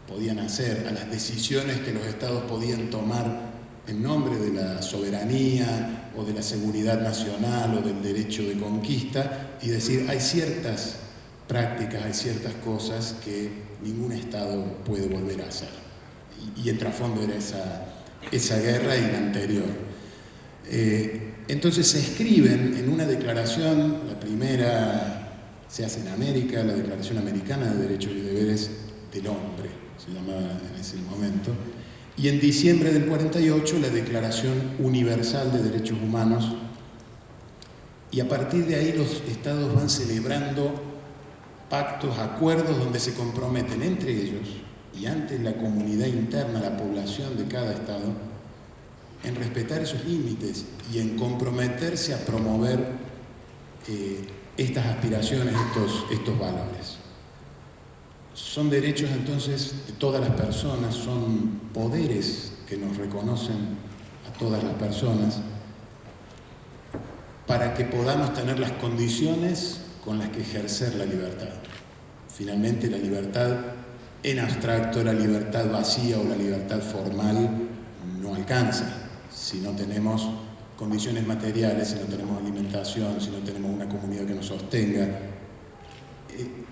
podían hacer, a las decisiones que los estados podían tomar en nombre de la soberanía o de la seguridad nacional o del derecho de conquista, y decir, hay ciertas prácticas, hay ciertas cosas que ningún Estado puede volver a hacer. y el trasfondo era esa guerra y la anterior. Entonces se escriben en una declaración, la primera se hace en América, la Declaración Americana de Derechos y Deberes del Hombre, se llamaba en ese momento, y en diciembre del 48 la Declaración Universal de Derechos Humanos, y a partir de ahí los estados van celebrando pactos, acuerdos donde se comprometen entre ellos y ante la comunidad interna, la población de cada estado, en respetar esos límites y en comprometerse a promover estas aspiraciones, estos valores. Son derechos entonces de todas las personas, son poderes que nos reconocen a todas las personas para que podamos tener las condiciones con las que ejercer la libertad. Finalmente, la libertad en abstracto, la libertad vacía o la libertad formal no alcanza si no tenemos condiciones materiales, si no tenemos alimentación, si no tenemos una comunidad que nos sostenga.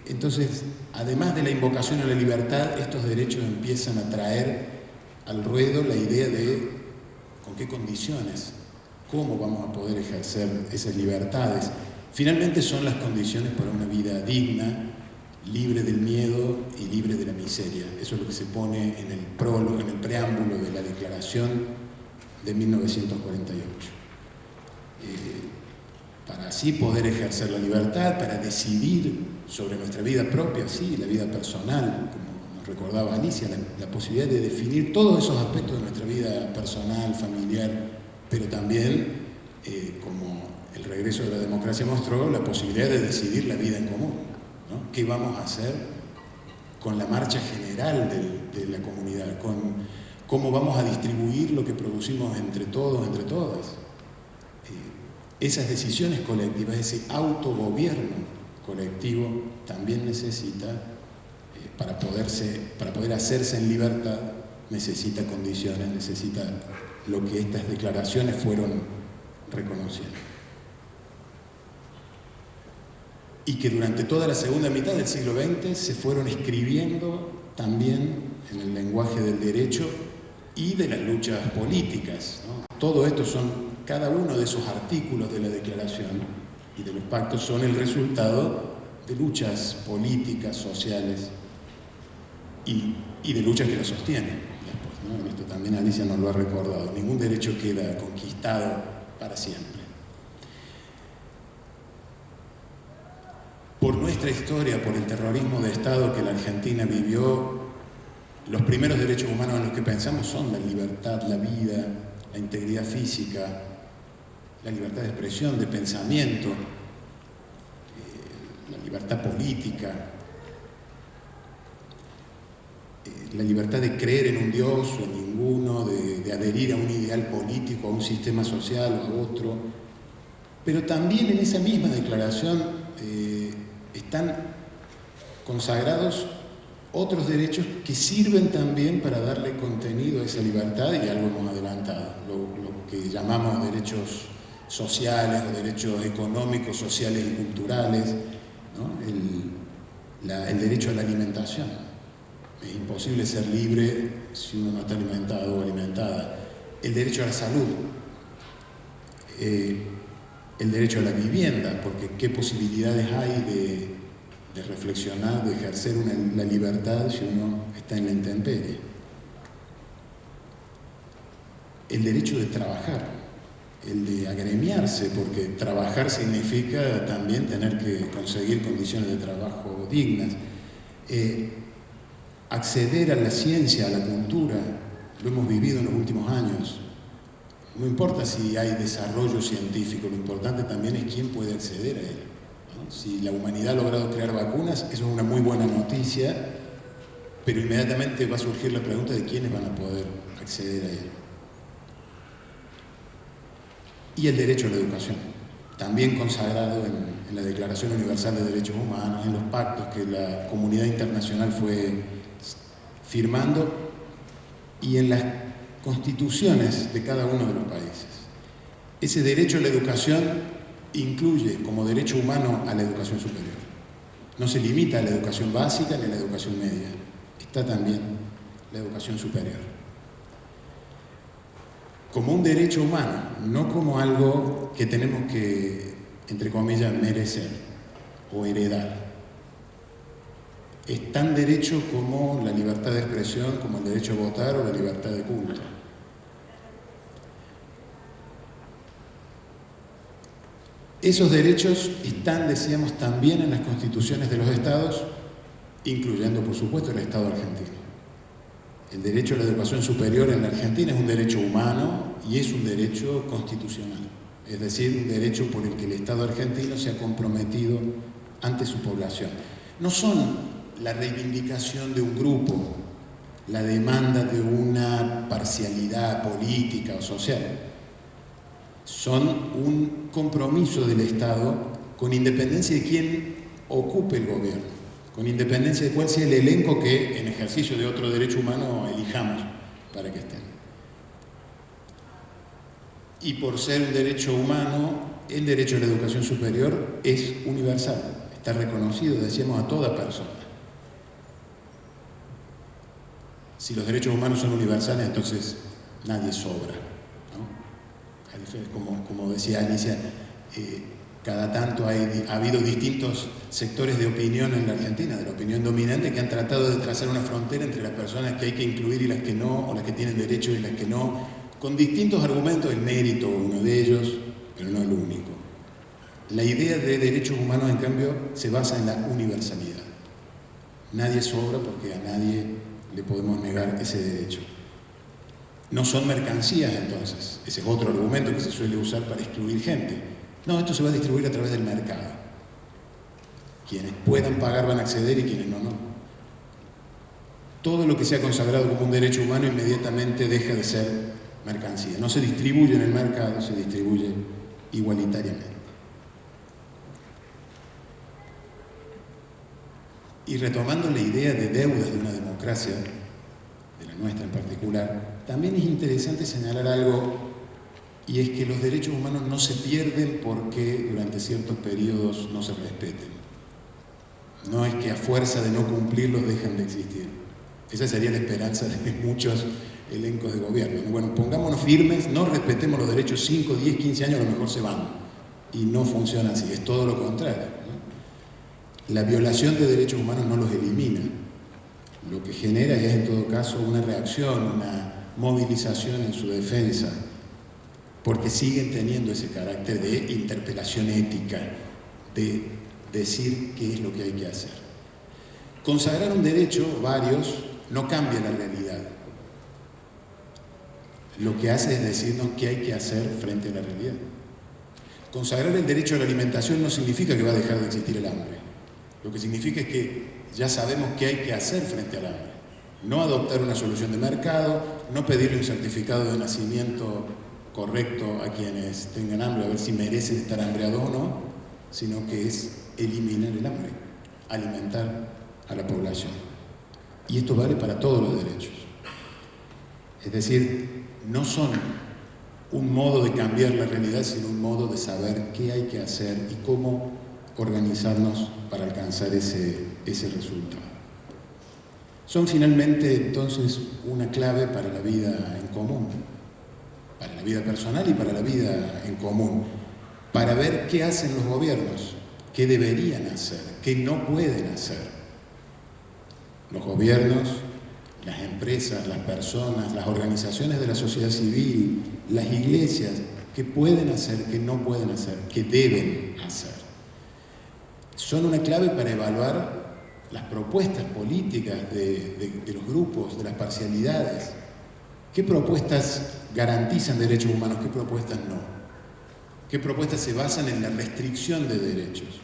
Entonces, además de la invocación a la libertad, estos derechos empiezan a traer al ruedo la idea de con qué condiciones, cómo vamos a poder ejercer esas libertades. Finalmente son las condiciones para una vida digna, libre del miedo y libre de la miseria. Eso es lo que se pone en el prólogo, en el preámbulo de la Declaración de 1948. Para así poder ejercer la libertad, para decidir sobre nuestra vida propia, sí, la vida personal, como nos recordaba Alicia, la posibilidad de definir todos esos aspectos de nuestra vida personal, familiar, pero también, como el regreso de la democracia mostró, la posibilidad de decidir la vida en común, ¿no? ¿Qué vamos a hacer con la marcha general de la comunidad? ¿Cómo vamos a distribuir lo que producimos entre todos, entre todas? Esas decisiones colectivas, ese autogobierno colectivo también necesita, para poder hacerse en libertad, necesita condiciones, necesita lo que estas declaraciones fueron reconociendo. Y que durante toda la segunda mitad del siglo XX se fueron escribiendo también en el lenguaje del derecho y de las luchas políticas, ¿no? Todo esto cada uno de esos artículos de la Declaración y de los pactos son el resultado de luchas políticas, sociales y de luchas que las sostienen después, ¿no? Esto también Alicia nos lo ha recordado. Ningún derecho queda conquistado para siempre. Por nuestra historia, por el terrorismo de Estado que la Argentina vivió, los primeros derechos humanos en los que pensamos son la libertad, la vida, la integridad física, la libertad de expresión, de pensamiento, la libertad política, la libertad de creer en un Dios o en ninguno, de adherir a un ideal político, a un sistema social o a otro. Pero también en esa misma declaración están consagrados otros derechos que sirven también para darle contenido a esa libertad, y algo hemos adelantado, lo que llamamos derechos sociales o derechos económicos, sociales y culturales, ¿no? El derecho a la alimentación. Es imposible ser libre si uno no está alimentado o alimentada. El derecho a la salud. El derecho a la vivienda, porque qué posibilidades hay de reflexionar, de ejercer la libertad si uno está en la intemperie. El derecho de trabajar, el de agremiarse, porque trabajar significa también tener que conseguir condiciones de trabajo dignas. Acceder a la ciencia, a la cultura, lo hemos vivido en los últimos años. No importa si hay desarrollo científico, lo importante también es quién puede acceder a él, ¿no? Si la humanidad ha logrado crear vacunas, eso es una muy buena noticia, pero inmediatamente va a surgir la pregunta de quiénes van a poder acceder a él. Y el derecho a la educación, también consagrado en la Declaración Universal de Derechos Humanos, en los pactos que la comunidad internacional fue firmando y en las constituciones de cada uno de los países. Ese derecho a la educación incluye como derecho humano a la educación superior. No se limita a la educación básica ni a la educación media. Está también la educación superior. Como un derecho humano, no como algo que tenemos que, entre comillas, merecer o heredar. Es tan derecho como la libertad de expresión, como el derecho a votar o la libertad de culto. Esos derechos están, decíamos, también en las constituciones de los estados, incluyendo, por supuesto, el Estado argentino. El derecho a la educación superior en la Argentina es un derecho humano y es un derecho constitucional, es decir, un derecho por el que el Estado argentino se ha comprometido ante su población. No son la reivindicación de un grupo, la demanda de una parcialidad política o social. Son un compromiso del Estado con independencia de quién ocupe el gobierno, con independencia de cuál sea el elenco que en ejercicio de otro derecho humano elijamos para que estén. Y por ser un derecho humano, el derecho a la educación superior es universal, está reconocido, decíamos, a toda persona. Si los derechos humanos son universales, entonces nadie sobra, ¿no? Como decía Alicia, cada tanto ha habido distintos sectores de opinión en la Argentina, de la opinión dominante, que han tratado de trazar una frontera entre las personas que hay que incluir y las que no, o las que tienen derecho y las que no, con distintos argumentos. El mérito, uno de ellos, pero no el único. La idea de derechos humanos, en cambio, se basa en la universalidad. Nadie sobra porque a nadie le podemos negar ese derecho. No son mercancías, entonces. Ese es otro argumento que se suele usar para excluir gente. No, esto se va a distribuir a través del mercado. Quienes puedan pagar van a acceder y quienes no, no. Todo lo que sea consagrado como un derecho humano inmediatamente deja de ser mercancía. No se distribuye en el mercado, se distribuye igualitariamente. Y retomando la idea de deudas de una democracia, de la nuestra en particular, también es interesante señalar algo, y es que los derechos humanos no se pierden porque durante ciertos periodos no se respeten. No es que a fuerza de no cumplirlos dejan de existir. Esa sería la esperanza de muchos elencos de gobierno. Bueno, pongámonos firmes, no respetemos los derechos 5, 10, 15 años, a lo mejor se van. Y no funciona así, es todo lo contrario, ¿no? La violación de derechos humanos no los elimina. Lo que genera es, en todo caso, una reacción, una movilización en su defensa, porque siguen teniendo ese carácter de interpelación ética, de decir qué es lo que hay que hacer. Consagrar un derecho, varios, no cambia la realidad. Lo que hace es decirnos qué hay que hacer frente a la realidad. Consagrar el derecho a la alimentación no significa que va a dejar de existir el hambre. Lo que significa es que ya sabemos qué hay que hacer frente al hambre. No adoptar una solución de mercado, no pedirle un certificado de nacimiento correcto a quienes tengan hambre, a ver si merecen estar hambreados o no, sino que es eliminar el hambre, alimentar a la población. Y esto vale para todos los derechos. Es decir, no son un modo de cambiar la realidad, sino un modo de saber qué hay que hacer y cómo organizarnos para alcanzar ese resultado. Son finalmente, entonces, una clave para la vida en común, para la vida personal y para la vida en común, para ver qué hacen los gobiernos, qué deberían hacer, qué no pueden hacer. Los gobiernos, las empresas, las personas, las organizaciones de la sociedad civil, las iglesias, qué pueden hacer, qué no pueden hacer, qué deben hacer. Son una clave para evaluar las propuestas políticas de los grupos, de las parcialidades. ¿Qué propuestas garantizan derechos humanos? ¿Qué propuestas no? ¿Qué propuestas se basan en la restricción de derechos?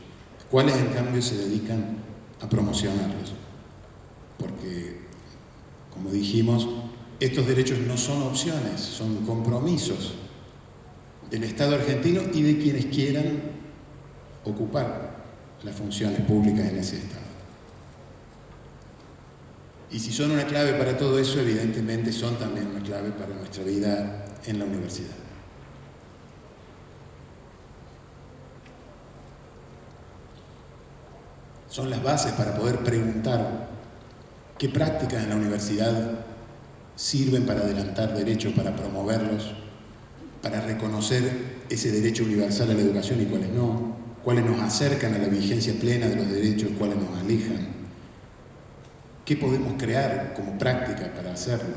¿Cuáles, en cambio, se dedican a promocionarlos? Porque, como dijimos, estos derechos no son opciones, son compromisos del Estado argentino y de quienes quieran ocupar las funciones públicas en ese Estado. Y si son una clave para todo eso, evidentemente son también una clave para nuestra vida en la universidad. Son las bases para poder preguntar qué prácticas en la universidad sirven para adelantar derechos, para promoverlos, para reconocer ese derecho universal a la educación y cuáles no, cuáles nos acercan a la vigencia plena de los derechos, cuáles nos alejan. ¿Qué podemos crear como práctica para hacerlo?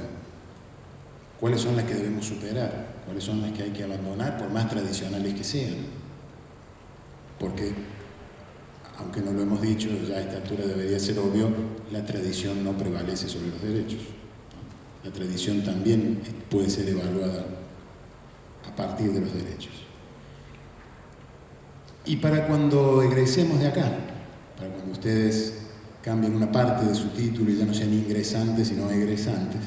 ¿Cuáles son las que debemos superar? ¿Cuáles son las que hay que abandonar, por más tradicionales que sean? Porque, aunque no lo hemos dicho, ya a esta altura debería ser obvio, la tradición no prevalece sobre los derechos. La tradición también puede ser evaluada a partir de los derechos. Y para cuando egresemos de acá, para cuando ustedes cambien una parte de su título y ya no sean ingresantes sino egresantes,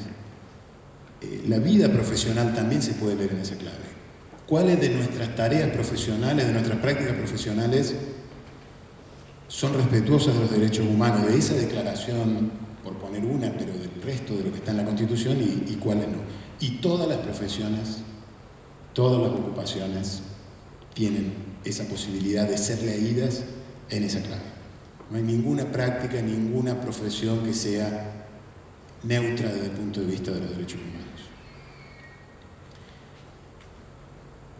la vida profesional también se puede ver en esa clave. ¿Cuáles de nuestras tareas profesionales, de nuestras prácticas profesionales son respetuosas de los derechos humanos, de esa declaración, por poner una, pero del resto de lo que está en la Constitución, y cuáles no? Y todas las profesiones, todas las ocupaciones tienen esa posibilidad de ser leídas en esa clave. No hay ninguna práctica, ninguna profesión que sea neutra desde el punto de vista de los derechos humanos.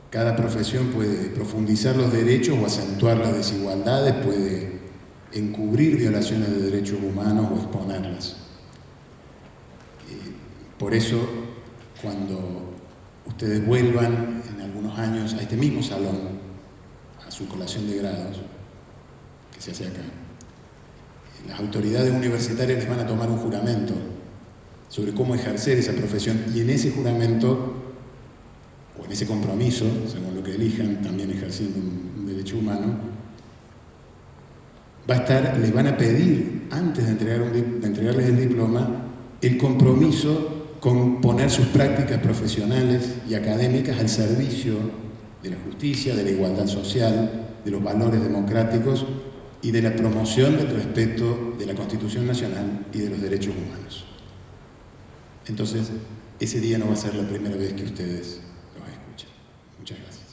Cada profesión puede profundizar los derechos o acentuar las desigualdades, puede encubrir violaciones de derechos humanos o exponerlas. Por eso, cuando ustedes vuelvan en algunos años a este mismo salón, a su colación de grados, que se hace acá, las autoridades universitarias les van a tomar un juramento sobre cómo ejercer esa profesión, y en ese juramento, o en ese compromiso, según lo que elijan, también ejerciendo un derecho humano, va a estar, les van a pedir, antes de entregarles el diploma, el compromiso con poner sus prácticas profesionales y académicas al servicio de la justicia, de la igualdad social, de los valores democráticos y de la promoción del respeto de la Constitución Nacional y de los derechos humanos. Entonces, ese día no va a ser la primera vez que ustedes los escuchen. Muchas gracias.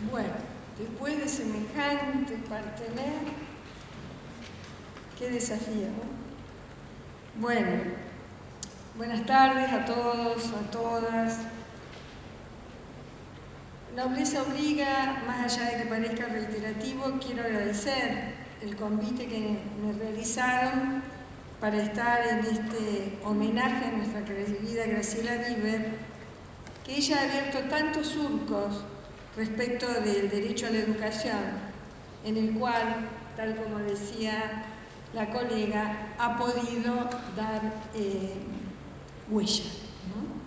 Bueno, después de semejante partener, qué desafío, ¿no? Bueno, buenas tardes a todos, a todas. Nobleza obliga, más allá de que parezca reiterativo, quiero agradecer el convite que me realizaron para estar en este homenaje a nuestra querida Graciela Viver, que ella ha abierto tantos surcos respecto del derecho a la educación, en el cual, tal como decía la colega, ha podido dar huella, ¿no?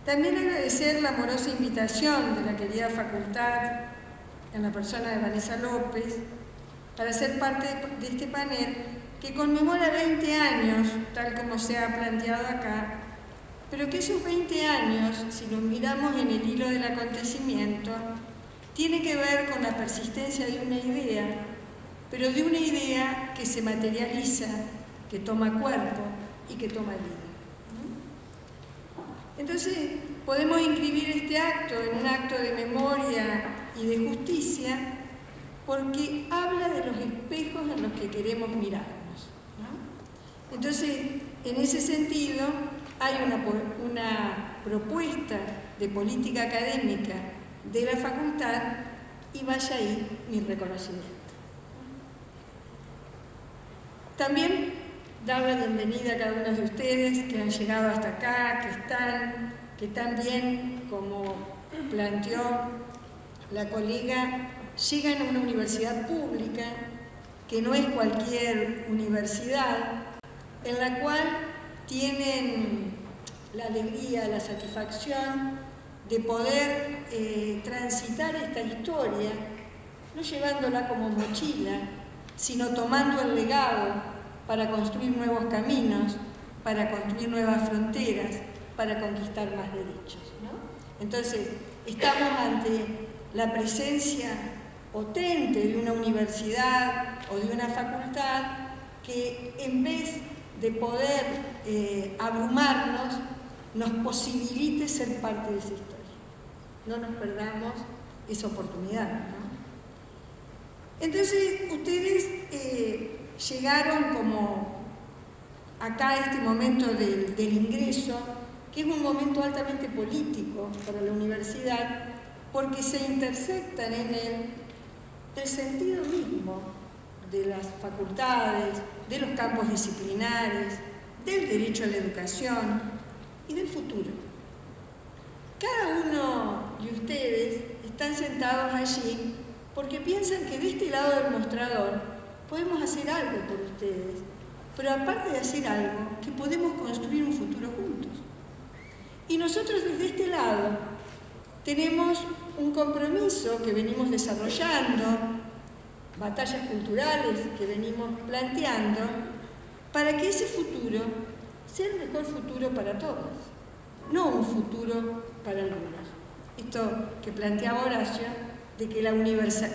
También agradecer la amorosa invitación de la querida facultad, en la persona de Vanessa López, para ser parte de este panel que conmemora 20 años, tal como se ha planteado acá, pero que esos 20 años, si lo miramos en el hilo del acontecimiento, tiene que ver con la persistencia de una idea, pero de una idea que se materializa, que toma cuerpo y que toma vida. Entonces, podemos inscribir este acto en un acto de memoria y de justicia porque habla de los espejos en los que queremos mirarnos, ¿no? Entonces, en ese sentido, hay una propuesta de política académica de la facultad y vaya ahí mi reconocimiento. También dar la bienvenida a cada uno de ustedes que han llegado hasta acá, que también, como planteó la colega, llegan a una universidad pública, que no es cualquier universidad, en la cual tienen la alegría, la satisfacción de poder transitar esta historia, no llevándola como mochila, sino tomando el legado para construir nuevos caminos, para construir nuevas fronteras, para conquistar más derechos, ¿no? Entonces, estamos ante la presencia potente de una universidad o de una facultad que, en vez de poder abrumarnos, nos posibilite ser parte de esa historia. No nos perdamos esa oportunidad, ¿no? Entonces, ustedes llegaron como acá a este momento del ingreso, que es un momento altamente político para la universidad, porque se intersectan en él el sentido mismo de las facultades, de los campos disciplinares, del derecho a la educación y del futuro. Cada uno de ustedes están sentados allí porque piensan que de este lado del mostrador podemos hacer algo por ustedes, pero aparte de hacer algo, que podemos construir un futuro juntos. Y nosotros desde este lado tenemos un compromiso que venimos desarrollando, batallas culturales que venimos planteando, para que ese futuro sea el mejor futuro para todos, no un futuro para algunos. Esto que planteaba Horacio, de que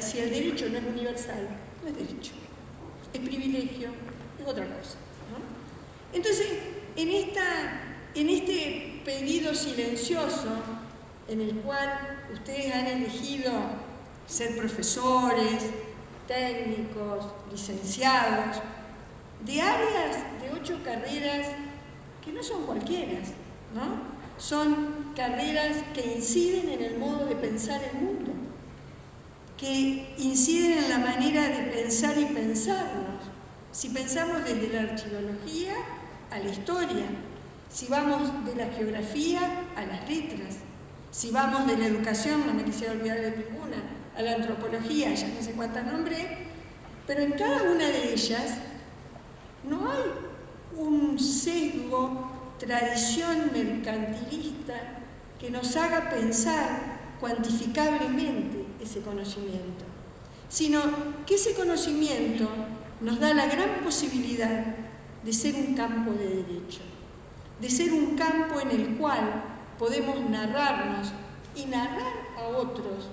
si el derecho no es universal, no es derecho, es privilegio, es otra cosa, ¿no? Entonces, en este pedido silencioso, en el cual ustedes han elegido ser profesores, técnicos, licenciados, de áreas de 8 carreras que no son cualquiera, ¿no? Son carreras que inciden en el modo de pensar el mundo, que inciden en la manera de pensar y pensarnos. Si pensamos desde la arqueología a la historia, si vamos de la geografía a las letras, si vamos de la educación, no me quisiera olvidar de ninguna, a la antropología, ya no sé cuántas nombré, pero en cada una de ellas no hay un sesgo, tradición mercantilista que nos haga pensar cuantificablemente ese conocimiento, sino que ese conocimiento nos da la gran posibilidad de ser un campo de derecho, de ser un campo en el cual podemos narrarnos y narrar a otros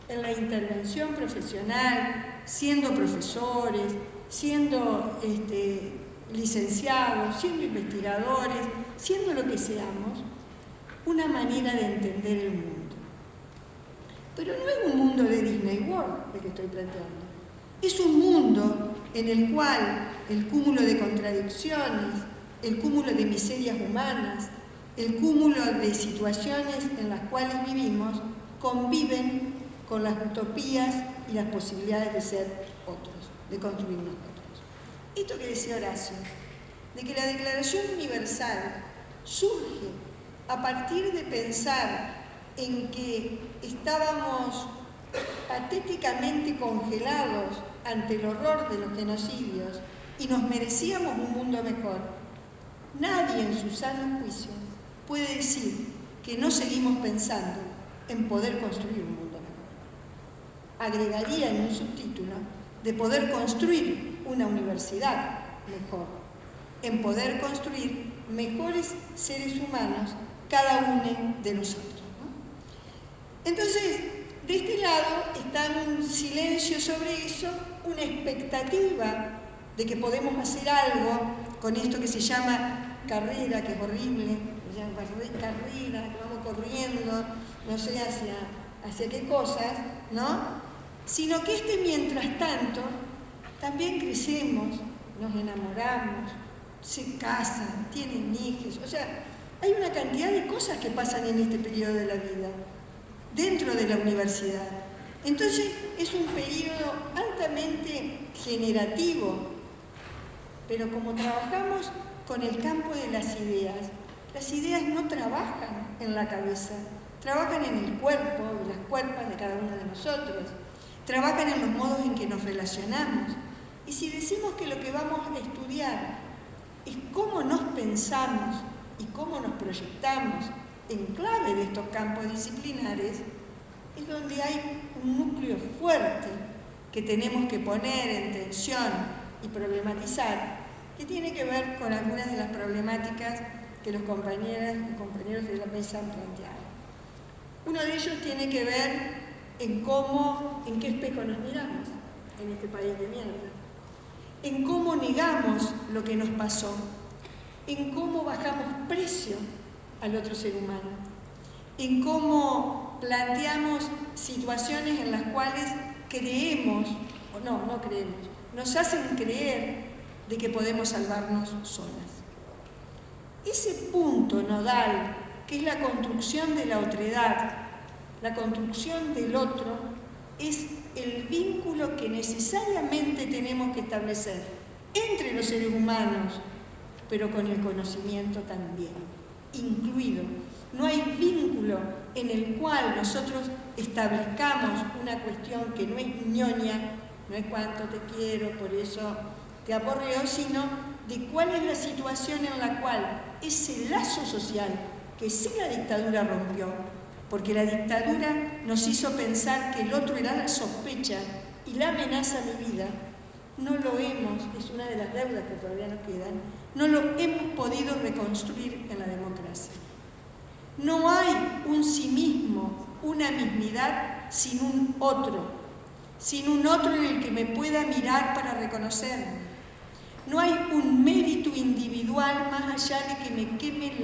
en la intervención profesional, siendo profesores, siendo licenciados, siendo investigadores, siendo lo que seamos, una manera de entender el mundo. Pero no es un mundo de Disney World el que estoy planteando. Es un mundo en el cual el cúmulo de contradicciones, el cúmulo de miserias humanas, el cúmulo de situaciones en las cuales vivimos conviven con las utopías y las posibilidades de ser otros, de construirnos otros. Esto que decía Horacio, de que la Declaración Universal surge a partir de pensar en que estábamos patéticamente congelados ante el horror de los genocidios y nos merecíamos un mundo mejor, nadie en su sano juicio puede decir que no seguimos pensando en poder construir un mundo mejor. Agregaría en un subtítulo de poder construir una universidad mejor, en poder construir mejores seres humanos cada uno de nosotros, ¿no? Entonces, de este lado está un silencio sobre eso, una expectativa de que podemos hacer algo con esto que se llama carrera, que es horrible, se llama carrera, que vamos corriendo, no sé hacia qué cosas, ¿no? Sino que mientras tanto, también crecemos, nos enamoramos, se casan, tienen hijos, o sea, hay una cantidad de cosas que pasan en este periodo de la vida, dentro de la universidad. Entonces, es un periodo altamente generativo, pero como trabajamos con el campo de las ideas no trabajan en la cabeza, trabajan en el cuerpo, en las cuerpas de cada uno de nosotros, trabajan en los modos en que nos relacionamos. Y si decimos que lo que vamos a estudiar es cómo nos pensamos y cómo nos proyectamos en clave de estos campos disciplinares, es donde hay un núcleo fuerte que tenemos que poner en tensión y problematizar, que tiene que ver con algunas de las problemáticas que los compañeras y compañeros de la mesa han planteado. Uno de ellos tiene que ver en qué espejo nos miramos en este país de mierda, en cómo negamos lo que nos pasó, en cómo bajamos precio al otro ser humano, en cómo planteamos situaciones en las cuales creemos, o no creemos, nos hacen creer de que podemos salvarnos solas. Ese punto nodal, que es la construcción de la otredad, la construcción del otro, es el vínculo que necesariamente tenemos que establecer entre los seres humanos, pero con el conocimiento también, incluido. No hay vínculo en el cual nosotros establezcamos una cuestión que no es ñoña, no es cuánto te quiero, por eso te aporreo, sino de cuál es la situación en la cual ese lazo social que sí la dictadura rompió, porque la dictadura nos hizo pensar que el otro era la sospecha y la amenaza a mi vida, no lo hemos, es una de las deudas que todavía nos quedan, no lo hemos podido reconstruir en la democracia. No hay un sí mismo, una mismidad sin un otro en el que me pueda mirar para reconocerme. No hay un mérito individual más allá de que me quemen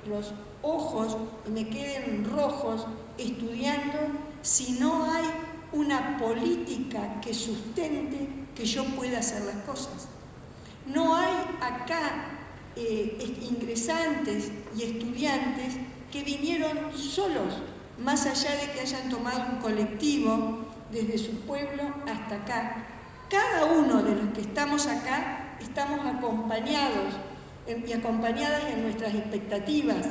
los ojos y me queden rojos estudiando, si no hay una política que sustente que yo pueda hacer las cosas. No hay acá ingresantes y estudiantes que vinieron solos, más allá de que hayan tomado un colectivo desde su pueblo hasta acá. Cada uno de los que estamos acá estamos acompañados y acompañadas en nuestras expectativas,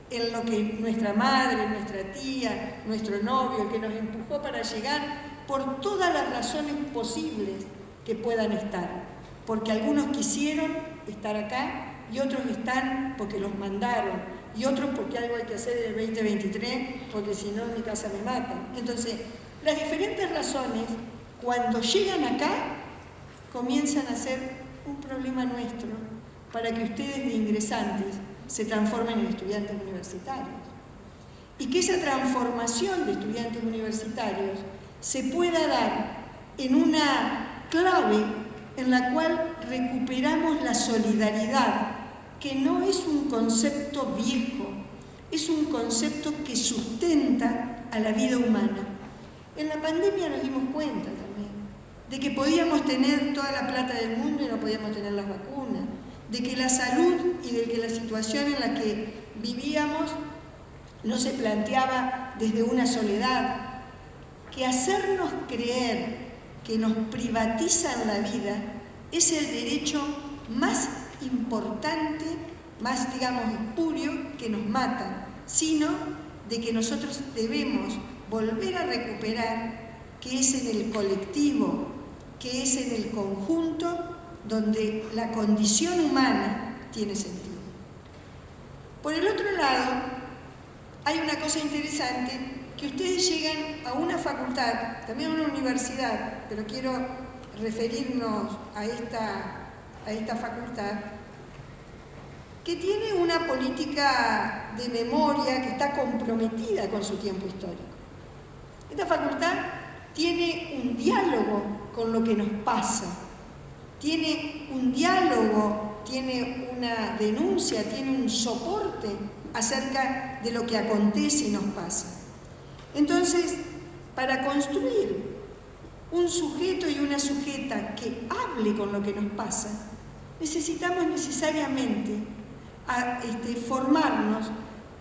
en lo que nuestra madre, nuestra tía, nuestro novio, el que nos empujó para llegar, por todas las razones posibles que puedan estar. Porque algunos quisieron estar acá y otros están porque los mandaron y otros porque algo hay que hacer en el 2023, porque si no en mi casa me matan. Entonces, las diferentes razones, cuando llegan acá, comienzan a ser un problema nuestro para que ustedes de ingresantes se transformen en estudiantes universitarios. Y que esa transformación de estudiantes universitarios se pueda dar en una clave en la cual recuperamos la solidaridad, que no es un concepto viejo, es un concepto que sustenta a la vida humana. En la pandemia nos dimos cuenta también de que podíamos tener toda la plata del mundo y no podíamos tener las vacunas, de que la salud y de que la situación en la que vivíamos no se planteaba desde una soledad, que hacernos creer que nos privatizan la vida es el derecho más importante, más, digamos, espurio, que nos matan, sino de que nosotros debemos volver a recuperar que es en el colectivo, que es en el conjunto donde la condición humana tiene sentido. Por el otro lado, hay una cosa interesante, que ustedes llegan a una facultad, también a una universidad, pero quiero referirnos a esta facultad, que tiene una política de memoria que está comprometida con su tiempo histórico. Esta facultad tiene un diálogo con lo que nos pasa, tiene un diálogo, tiene una denuncia, tiene un soporte acerca de lo que acontece y nos pasa. Entonces, para construir un sujeto y una sujeta que hable con lo que nos pasa, necesitamos necesariamente formarnos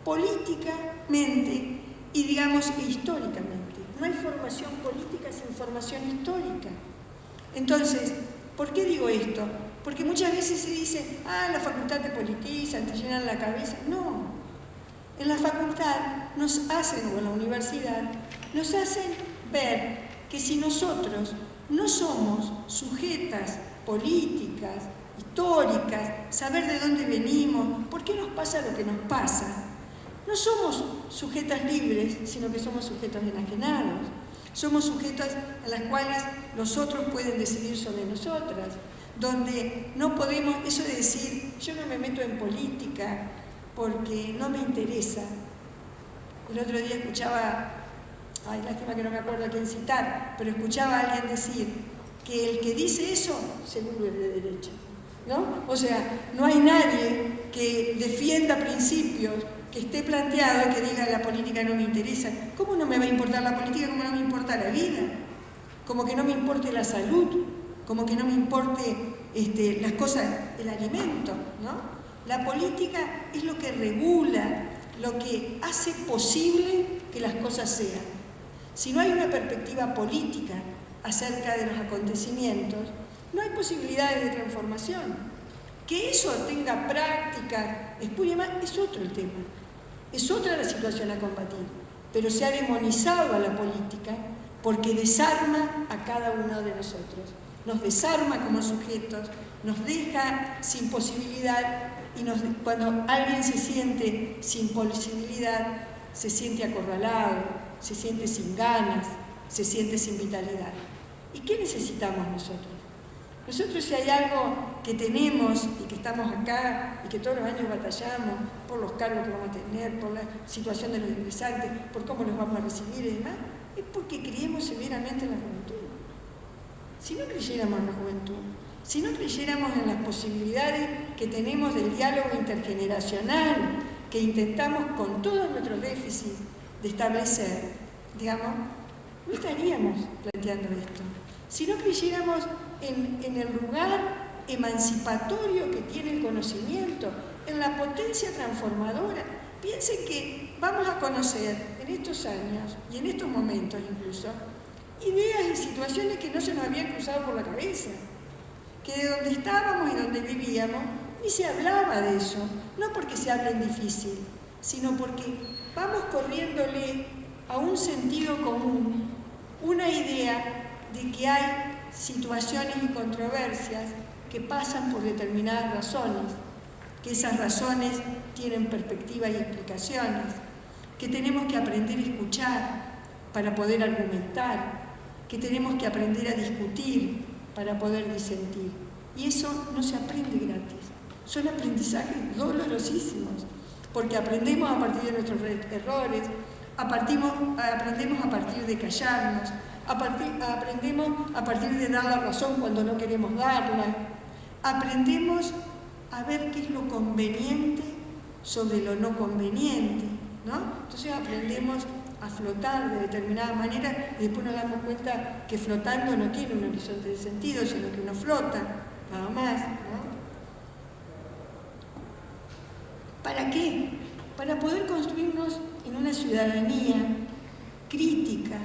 políticamente y, digamos, históricamente. No hay formación política sin formación histórica. Entonces, ¿por qué digo esto? Porque muchas veces se dice, la facultad te politizan, te llenan la cabeza. No. En la facultad nos hacen, o en la universidad, nos hacen ver que si nosotros no somos sujetas políticas, históricas, saber de dónde venimos, por qué nos pasa lo que nos pasa, no somos sujetas libres, sino que somos sujetos enajenados. Somos sujetos a las cuales los otros pueden decidir sobre nosotras, donde no podemos, eso de decir, yo no me meto en política porque no me interesa. El otro día escuchaba, lástima que no me acuerdo a quién citar, pero escuchaba a alguien decir que el que dice eso, seguro es de derecha. ¿no? O sea, no hay nadie que defienda principios, que esté planteado y que diga la política no me interesa. ¿Cómo no me va a importar la política? ¿Cómo no me importa la vida? Como que no me importe la salud, como que no me importe las cosas, el alimento, ¿no? La política es lo que regula, lo que hace posible que las cosas sean. Si no hay una perspectiva política acerca de los acontecimientos, no hay posibilidades de transformación. Que eso tenga práctica, después más, es otro el tema. Es otra la situación a combatir. Pero se ha demonizado a la política porque desarma a cada uno de nosotros. Nos desarma como sujetos, nos deja sin posibilidad y cuando alguien se siente sin posibilidad, se siente acorralado, se siente sin ganas, se siente sin vitalidad. ¿Y qué necesitamos nosotros? Nosotros, si hay algo que tenemos y que estamos acá y que todos los años batallamos por los cargos que vamos a tener, por la situación de los ingresantes, por cómo los vamos a recibir y demás, es porque creemos severamente en la juventud. Si no creyéramos en la juventud, si no creyéramos en las posibilidades que tenemos del diálogo intergeneracional que intentamos con todos nuestros déficits de establecer, digamos, no estaríamos planteando esto. Si no creyéramos en el lugar emancipatorio que tiene el conocimiento, en la potencia transformadora, piensen que vamos a conocer en estos años y en estos momentos incluso ideas y situaciones que no se nos habían cruzado por la cabeza, que de donde estábamos y donde vivíamos ni se hablaba de eso, no porque se hable en difícil, sino porque vamos corriéndole a un sentido común, una idea de que hay situaciones y controversias que pasan por determinadas razones, que esas razones tienen perspectiva y explicaciones, que tenemos que aprender a escuchar para poder argumentar, que tenemos que aprender a discutir para poder disentir. Y eso no se aprende gratis, son aprendizajes dolorosísimos, porque aprendemos a partir de nuestros errores, aprendemos a partir de callarnos, aprendemos a partir de dar la razón cuando no queremos darla, aprendemos a ver qué es lo conveniente sobre lo no conveniente, ¿no? Entonces aprendemos a flotar de determinada manera y después nos damos cuenta que flotando no tiene un horizonte de sentido, sino que uno flota, nada más, ¿no? ¿Para qué? Para poder construirnos en una ciudadanía crítica,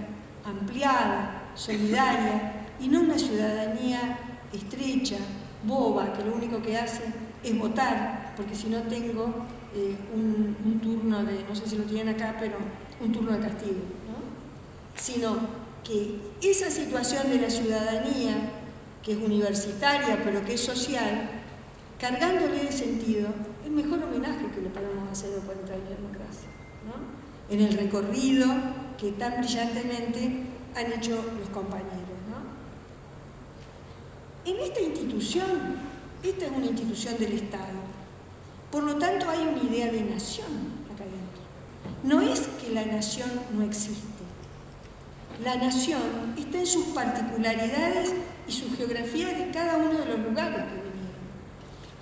ampliada, solidaria, y no una ciudadanía estrecha, boba, que lo único que hace es votar, porque si no tengo un turno de, no sé si lo tienen acá, pero un turno de castigo, ¿no? Sino que esa situación de la ciudadanía, que es universitaria, pero que es social, cargándole de sentido, el mejor homenaje que le podemos hacer a 40 años de democracia, ¿no? En el recorrido que tan brillantemente han hecho los compañeros, ¿no? En esta institución, esta es una institución del Estado, por lo tanto hay una idea de nación acá adentro. No es que la nación no existe, la nación está en sus particularidades y su geografía de cada uno de los lugares que vinieron.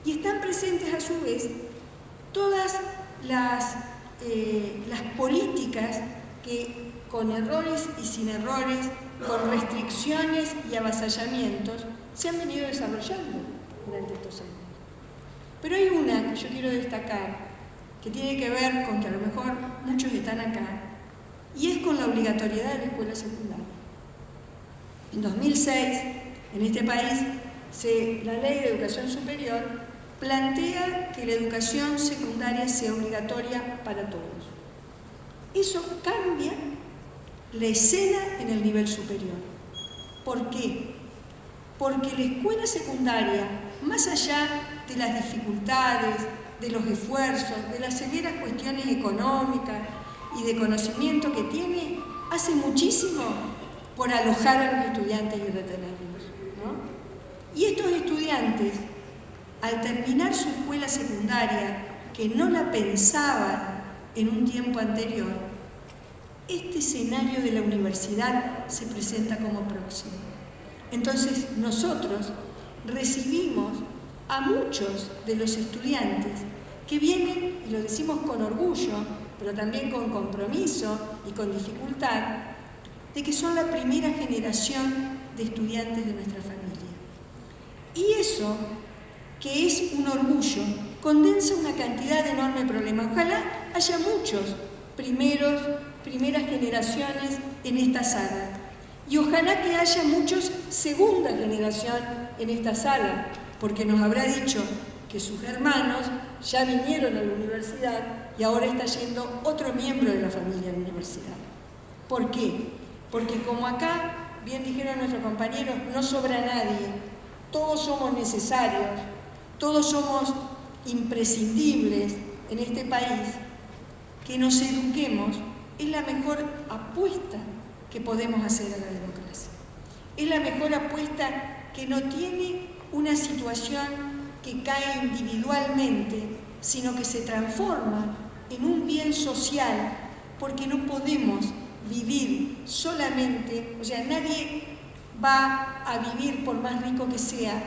Y están presentes a su vez todas las políticas que con errores y sin errores, con restricciones y avasallamientos, se han venido desarrollando durante estos años. Pero hay una que yo quiero destacar, que tiene que ver con que a lo mejor muchos están acá, y es con la obligatoriedad de la escuela secundaria. En 2006, en este país, la Ley de Educación Superior plantea que la educación secundaria sea obligatoria para todos. Eso cambia la escena en el nivel superior. ¿Por qué? Porque la escuela secundaria, más allá de las dificultades, de los esfuerzos, de las severas cuestiones económicas y de conocimiento que tiene, hace muchísimo por alojar a los estudiantes y retenerlos, ¿no? Y estos estudiantes, al terminar su escuela secundaria, que no la pensaban en un tiempo anterior, este escenario de la universidad se presenta como próximo. Entonces nosotros recibimos a muchos de los estudiantes que vienen, y lo decimos con orgullo, pero también con compromiso y con dificultad, de que son la primera generación de estudiantes de nuestra familia. Y eso, que es un orgullo, condensa una cantidad de enormes problemas. Ojalá haya muchos primeras generaciones en esta sala. Y ojalá que haya muchos segunda generación en esta sala, porque nos habrá dicho que sus hermanos ya vinieron a la universidad y ahora está yendo otro miembro de la familia a la universidad. ¿Por qué? Porque como acá, bien dijeron nuestros compañeros, no sobra nadie, todos somos necesarios, todos somos imprescindibles en este país. Que nos eduquemos es la mejor apuesta que podemos hacer a la democracia. Es la mejor apuesta que no tiene una situación que cae individualmente, sino que se transforma en un bien social, porque no podemos vivir solamente, o sea, nadie va a vivir, por más rico que sea,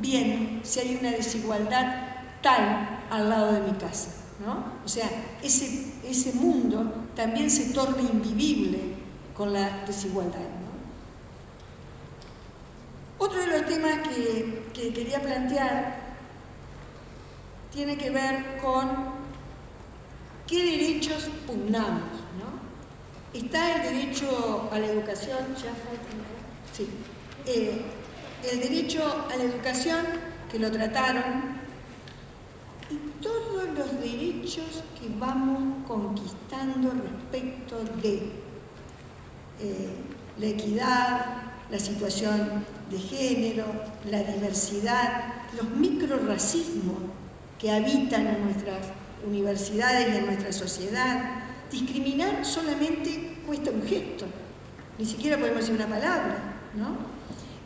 bien si hay una desigualdad tal al lado de mi casa, ¿no? O sea, ese mundo también se torna invivible con la desigualdad, ¿no? Otro de los temas que quería plantear tiene que ver con qué derechos pugnamos, ¿no? Está el derecho a la educación, sí, el derecho a la educación, que lo trataron, y todos los derechos que vamos conquistando respecto de la equidad, la situación de género, la diversidad, los microrracismos que habitan en nuestras universidades y en nuestra sociedad. Discriminar solamente cuesta un gesto, ni siquiera podemos decir una palabra, ¿no?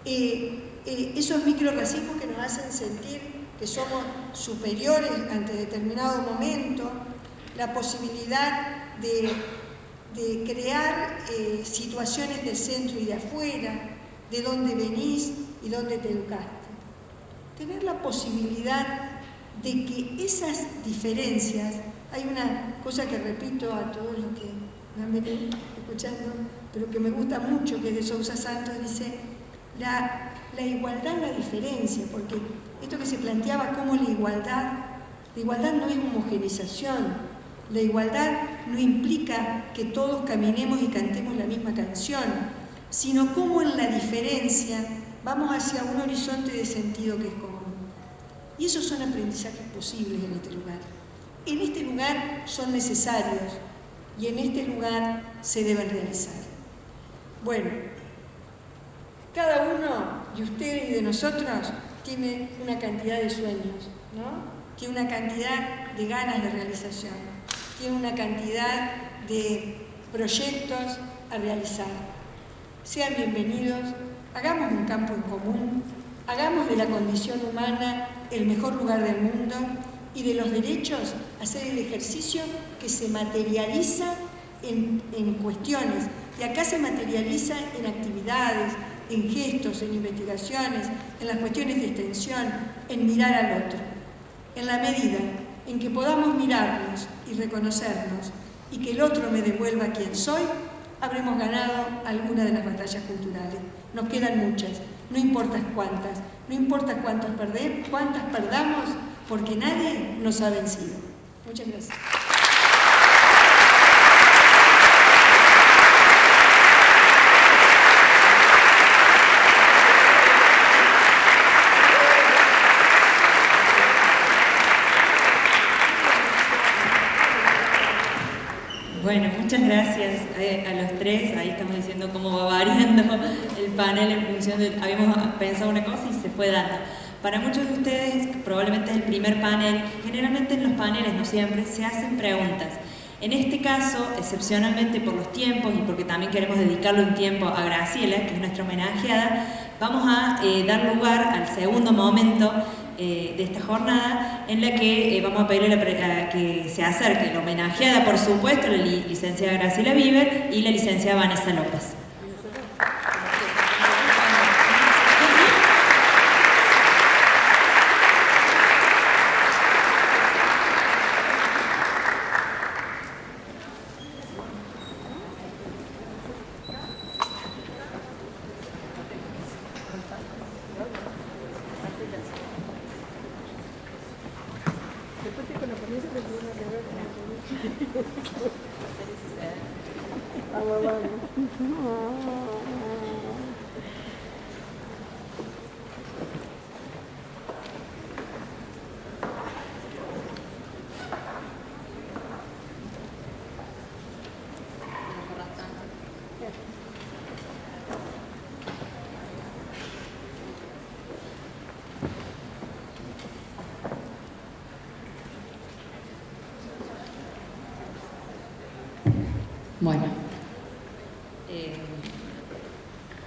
Esos microrracismos que nos hacen sentir que somos superiores ante determinado momento, la posibilidad de crear situaciones del centro y de afuera, de dónde venís y dónde te educaste. Tener la posibilidad de que esas diferencias, hay una cosa que repito a todos los que me han venido escuchando, pero que me gusta mucho, que es de Sousa Santos, dice, la igualdad en la diferencia, porque esto que se planteaba como la igualdad no es homogeneización, la igualdad no implica que todos caminemos y cantemos la misma canción, sino cómo en la diferencia vamos hacia un horizonte de sentido que es común. Y esos son aprendizajes posibles en este lugar. En este lugar son necesarios y en este lugar se deben realizar. Bueno, cada uno de ustedes y de nosotros tiene una cantidad de sueños, ¿no? Tiene una cantidad de ganas de realización, tiene una cantidad de proyectos a realizar. Sean bienvenidos, hagamos un campo en común, hagamos de la condición humana el mejor lugar del mundo y de los derechos hacer el ejercicio que se materializa en cuestiones. Y acá se materializa en actividades, en gestos, en investigaciones, en las cuestiones de extensión, en mirar al otro. En la medida en que podamos mirarnos y reconocernos y que el otro me devuelva quién soy, habremos ganado alguna de las batallas culturales. Nos quedan muchas, no importa cuántas, no importa cuántas perdamos, porque nadie nos ha vencido. Muchas gracias. Bueno, muchas gracias a los tres. Ahí estamos diciendo cómo va variando el panel en función de... Habíamos pensado una cosa y se fue dando. Para muchos de ustedes, probablemente es el primer panel. Generalmente en los paneles, no siempre, se hacen preguntas. En este caso, excepcionalmente por los tiempos y porque también queremos dedicarle un tiempo a Graciela, que es nuestra homenajeada, vamos a dar lugar al segundo momento de esta jornada, en la que vamos a pedirle a que se acerque la homenajeada, por supuesto, la licenciada Graciela Bieber y la licenciada Vanessa López. Bueno,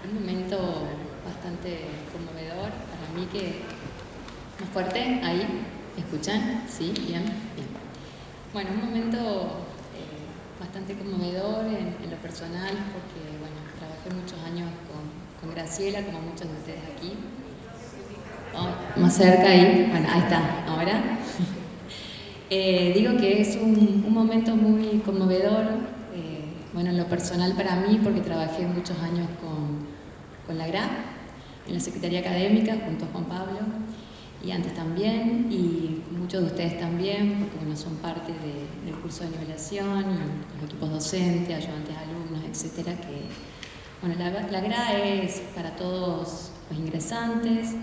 un momento bastante conmovedor para mí que... ¿Más fuerte? ¿Ahí? ¿Escuchan? ¿Sí? Bien. Bueno, un momento bastante conmovedor en lo personal porque, bueno, trabajé muchos años con Graciela, como muchos de ustedes aquí. Oh, más cerca ahí. Bueno, ahí está. Ahora. Digo que es un momento muy conmovedor, bueno, en lo personal para mí, porque trabajé muchos años con la GRA, en la Secretaría Académica, junto a Juan Pablo, y antes también, y muchos de ustedes también, porque bueno, son parte del curso de nivelación, y los equipos docentes, ayudantes alumnos, etcétera, que, bueno, la GRA es para todos los ingresantes,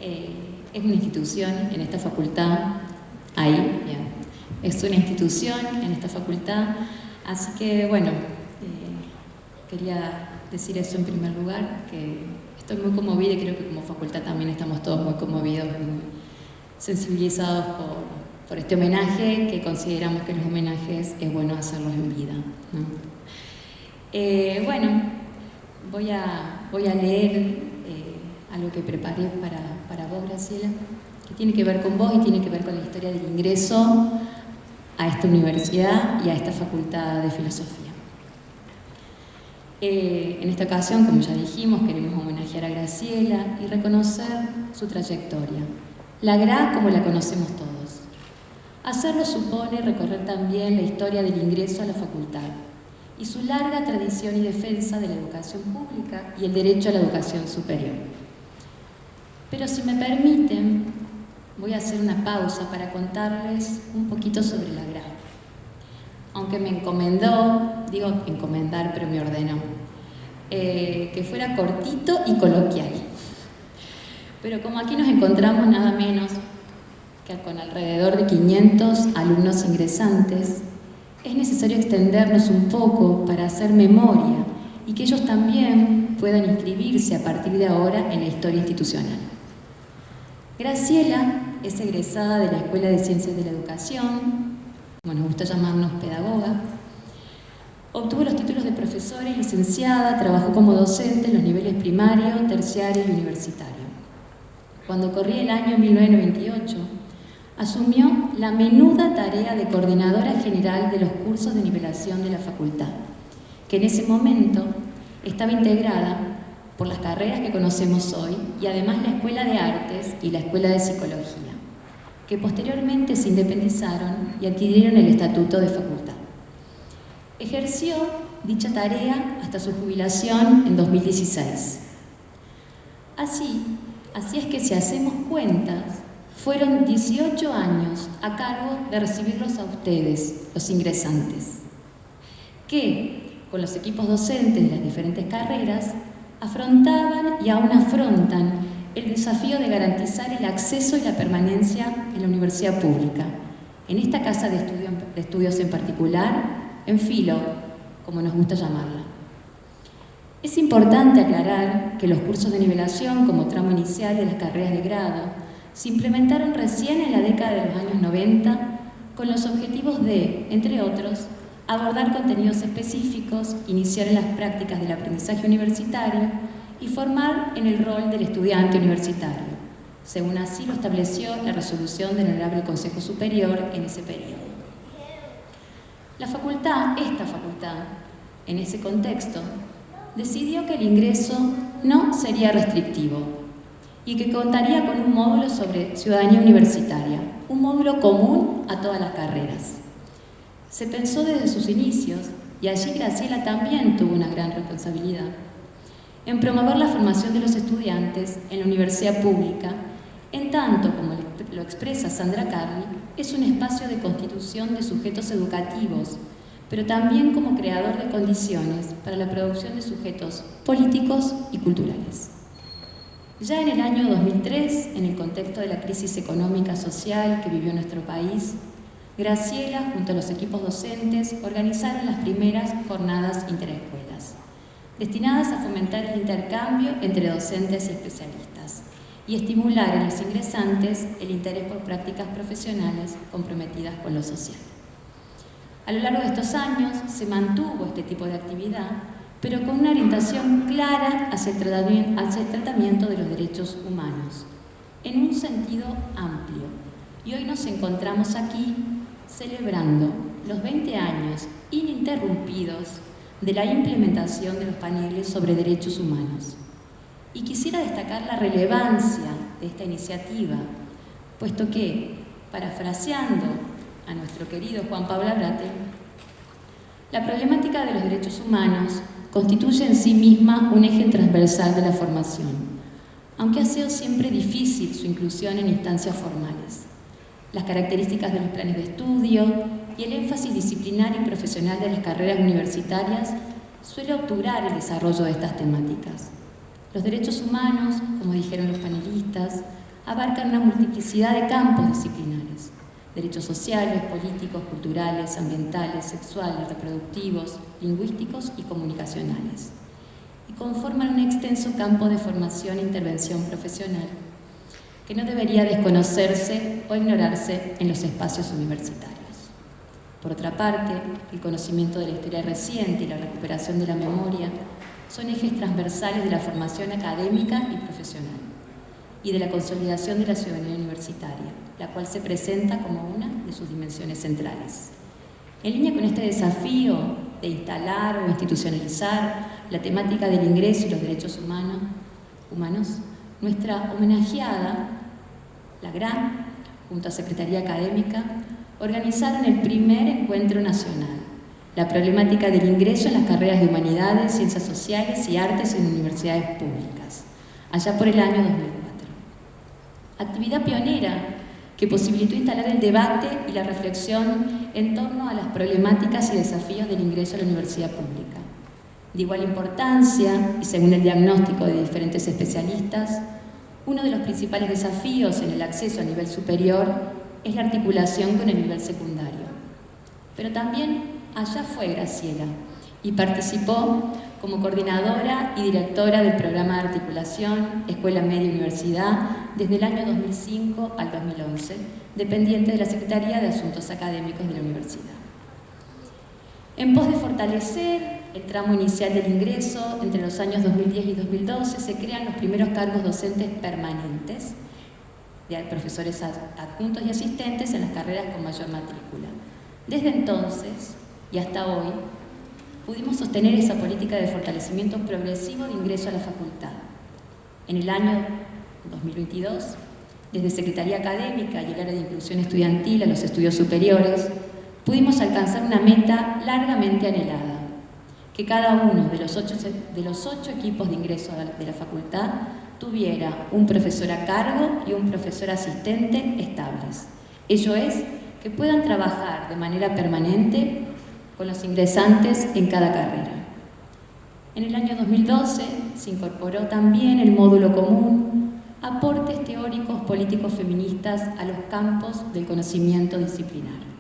es una institución en esta facultad. Ahí, bien. Es una institución en esta facultad, así que bueno, quería decir eso en primer lugar, que estoy muy conmovida y creo que como facultad también estamos todos muy conmovidos, muy sensibilizados por este homenaje, que consideramos que los homenajes es bueno hacerlos en vida, ¿no? Bueno, voy a leer algo que preparé para vos, Graciela, que tiene que ver con vos y tiene que ver con la historia del ingreso a esta universidad y a esta facultad de filosofía. En esta ocasión, como ya dijimos, queremos homenajear a Graciela y reconocer su trayectoria, la GRA como la conocemos todos. Hacerlo supone recorrer también la historia del ingreso a la facultad y su larga tradición y defensa de la educación pública y el derecho a la educación superior. Pero si me permiten, voy a hacer una pausa para contarles un poquito sobre la GRA. Aunque me encomendó, digo encomendar, pero me ordenó, que fuera cortito y coloquial. Pero como aquí nos encontramos nada menos que con alrededor de 500 alumnos ingresantes, es necesario extendernos un poco para hacer memoria y que ellos también puedan inscribirse a partir de ahora en la historia institucional. Graciela es egresada de la Escuela de Ciencias de la Educación, como nos gusta llamarnos pedagoga. Obtuvo los títulos de profesora y licenciada, trabajó como docente en los niveles primario, terciario y universitario. Cuando corría el año 1998, asumió la menuda tarea de coordinadora general de los cursos de nivelación de la facultad, que en ese momento estaba integrada por las carreras que conocemos hoy y además la Escuela de Artes y la Escuela de Psicología, que posteriormente se independizaron y adquirieron el estatuto de facultad. Ejerció dicha tarea hasta su jubilación en 2016. Así es que si hacemos cuentas, fueron 18 años a cargo de recibirlos a ustedes, los ingresantes, que con los equipos docentes de las diferentes carreras afrontaban y aún afrontan el desafío de garantizar el acceso y la permanencia en la universidad pública, en esta casa de estudios en particular, en Filo, como nos gusta llamarla. Es importante aclarar que los cursos de nivelación como tramo inicial de las carreras de grado se implementaron recién en la década de los años 90 con los objetivos de, entre otros, abordar contenidos específicos, iniciar en las prácticas del aprendizaje universitario y formar en el rol del estudiante universitario, según así lo estableció la resolución del Honorable Consejo Superior en ese periodo. Esta facultad, en ese contexto, decidió que el ingreso no sería restrictivo y que contaría con un módulo sobre ciudadanía universitaria, un módulo común a todas las carreras. Se pensó desde sus inicios, y allí Graciela también tuvo una gran responsabilidad, en promover la formación de los estudiantes en la universidad pública, en tanto, como lo expresa Sandra Carli, es un espacio de constitución de sujetos educativos, pero también como creador de condiciones para la producción de sujetos políticos y culturales. Ya en el año 2003, en el contexto de la crisis económica social que vivió nuestro país, Graciela, junto a los equipos docentes, organizaron las primeras jornadas interescuelas, destinadas a fomentar el intercambio entre docentes y especialistas y estimular en los ingresantes el interés por prácticas profesionales comprometidas con lo social. A lo largo de estos años se mantuvo este tipo de actividad, pero con una orientación clara hacia el tratamiento de los derechos humanos, en un sentido amplio. Y hoy nos encontramos aquí celebrando los 20 años ininterrumpidos de la implementación de los paneles sobre derechos humanos. Y quisiera destacar la relevancia de esta iniciativa, puesto que, parafraseando a nuestro querido Juan Pablo Abrate, la problemática de los derechos humanos constituye en sí misma un eje transversal de la formación, aunque ha sido siempre difícil su inclusión en instancias formales. Las características de los planes de estudio y el énfasis disciplinario y profesional de las carreras universitarias suele obturar el desarrollo de estas temáticas. Los derechos humanos, como dijeron los panelistas, abarcan una multiplicidad de campos disciplinares: derechos sociales, políticos, culturales, ambientales, sexuales, reproductivos, lingüísticos y comunicacionales, y conforman un extenso campo de formación e intervención profesional que no debería desconocerse o ignorarse en los espacios universitarios. Por otra parte, el conocimiento de la historia reciente y la recuperación de la memoria son ejes transversales de la formación académica y profesional y de la consolidación de la ciudadanía universitaria, la cual se presenta como una de sus dimensiones centrales. En línea con este desafío de instalar o institucionalizar la temática del ingreso y los derechos humanos, nuestra homenajeada, la GRAM, junto a Secretaría Académica, organizaron el primer encuentro nacional, la problemática del ingreso en las carreras de Humanidades, Ciencias Sociales y Artes en universidades públicas, allá por el año 2004. Actividad pionera que posibilitó instalar el debate y la reflexión en torno a las problemáticas y desafíos del ingreso a la universidad pública. De igual importancia, y según el diagnóstico de diferentes especialistas, uno de los principales desafíos en el acceso a nivel superior es la articulación con el nivel secundario. Pero también allá fue Graciela y participó como coordinadora y directora del programa de articulación Escuela Media Universidad desde el año 2005 al 2011, dependiente de la Secretaría de Asuntos Académicos de la Universidad. En pos de fortalecer el tramo inicial del ingreso, entre los años 2010 y 2012 se crean los primeros cargos docentes permanentes de profesores adjuntos y asistentes en las carreras con mayor matrícula. Desde entonces y hasta hoy, pudimos sostener esa política de fortalecimiento progresivo de ingreso a la facultad. En el año 2022, desde Secretaría Académica y el área de inclusión estudiantil a los estudios superiores, pudimos alcanzar una meta largamente anhelada: que cada uno de los ocho equipos de ingreso de la facultad tuviera un profesor a cargo y un profesor asistente estables. Ello es, que puedan trabajar de manera permanente con los ingresantes en cada carrera. En el año 2012 se incorporó también el módulo común Aportes teóricos políticos feministas a los campos del conocimiento disciplinario,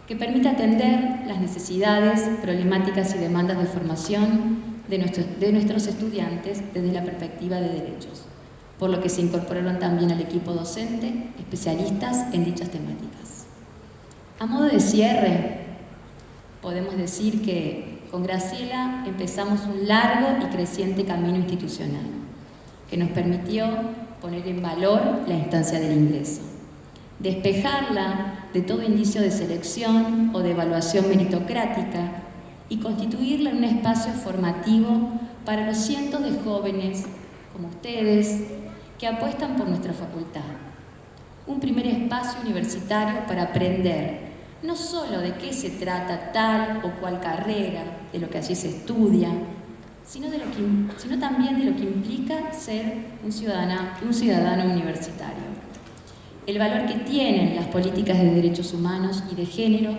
que permite atender las necesidades, problemáticas y demandas de formación de nuestros estudiantes desde la perspectiva de derechos, por lo que se incorporaron también al equipo docente especialistas en dichas temáticas. A modo de cierre, podemos decir que con Graciela empezamos un largo y creciente camino institucional que nos permitió poner en valor la instancia del ingreso, despejarla de todo indicio de selección o de evaluación meritocrática y constituirla en un espacio formativo para los cientos de jóvenes como ustedes que apuestan por nuestra facultad. Un primer espacio universitario para aprender no solo de qué se trata tal o cual carrera, de lo que allí se estudia, sino también de lo que implica ser un ciudadano universitario. El valor que tienen las políticas de derechos humanos y de género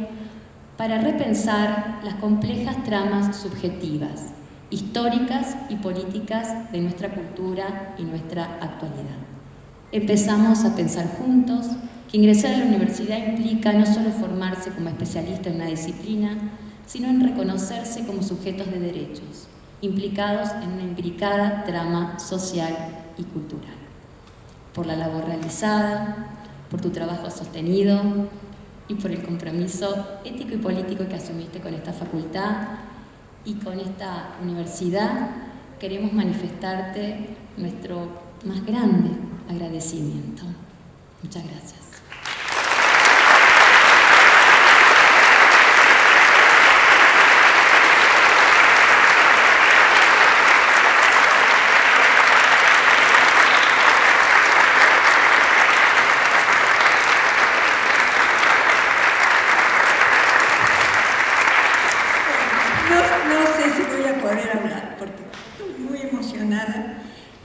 para repensar las complejas tramas subjetivas, históricas y políticas de nuestra cultura y nuestra actualidad. Empezamos a pensar juntos que ingresar a la universidad implica no solo formarse como especialista en una disciplina, sino en reconocerse como sujetos de derechos, implicados en una imbricada trama social y cultural. Por la labor realizada, por tu trabajo sostenido, y por el compromiso ético y político que asumiste con esta facultad y con esta universidad. Queremos manifestarte nuestro más grande agradecimiento. Muchas gracias.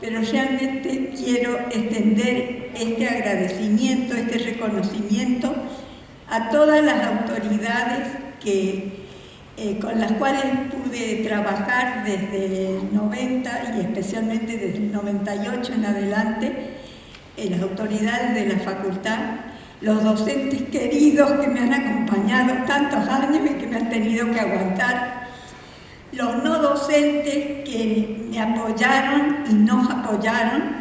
Pero realmente quiero extender este agradecimiento, este reconocimiento a todas las autoridades con las cuales pude trabajar desde el 90 y especialmente desde el 98 en adelante, las autoridades de la facultad, los docentes queridos que me han acompañado tantos años y que me han tenido que aguantar, los no docentes que me apoyaron y nos apoyaron,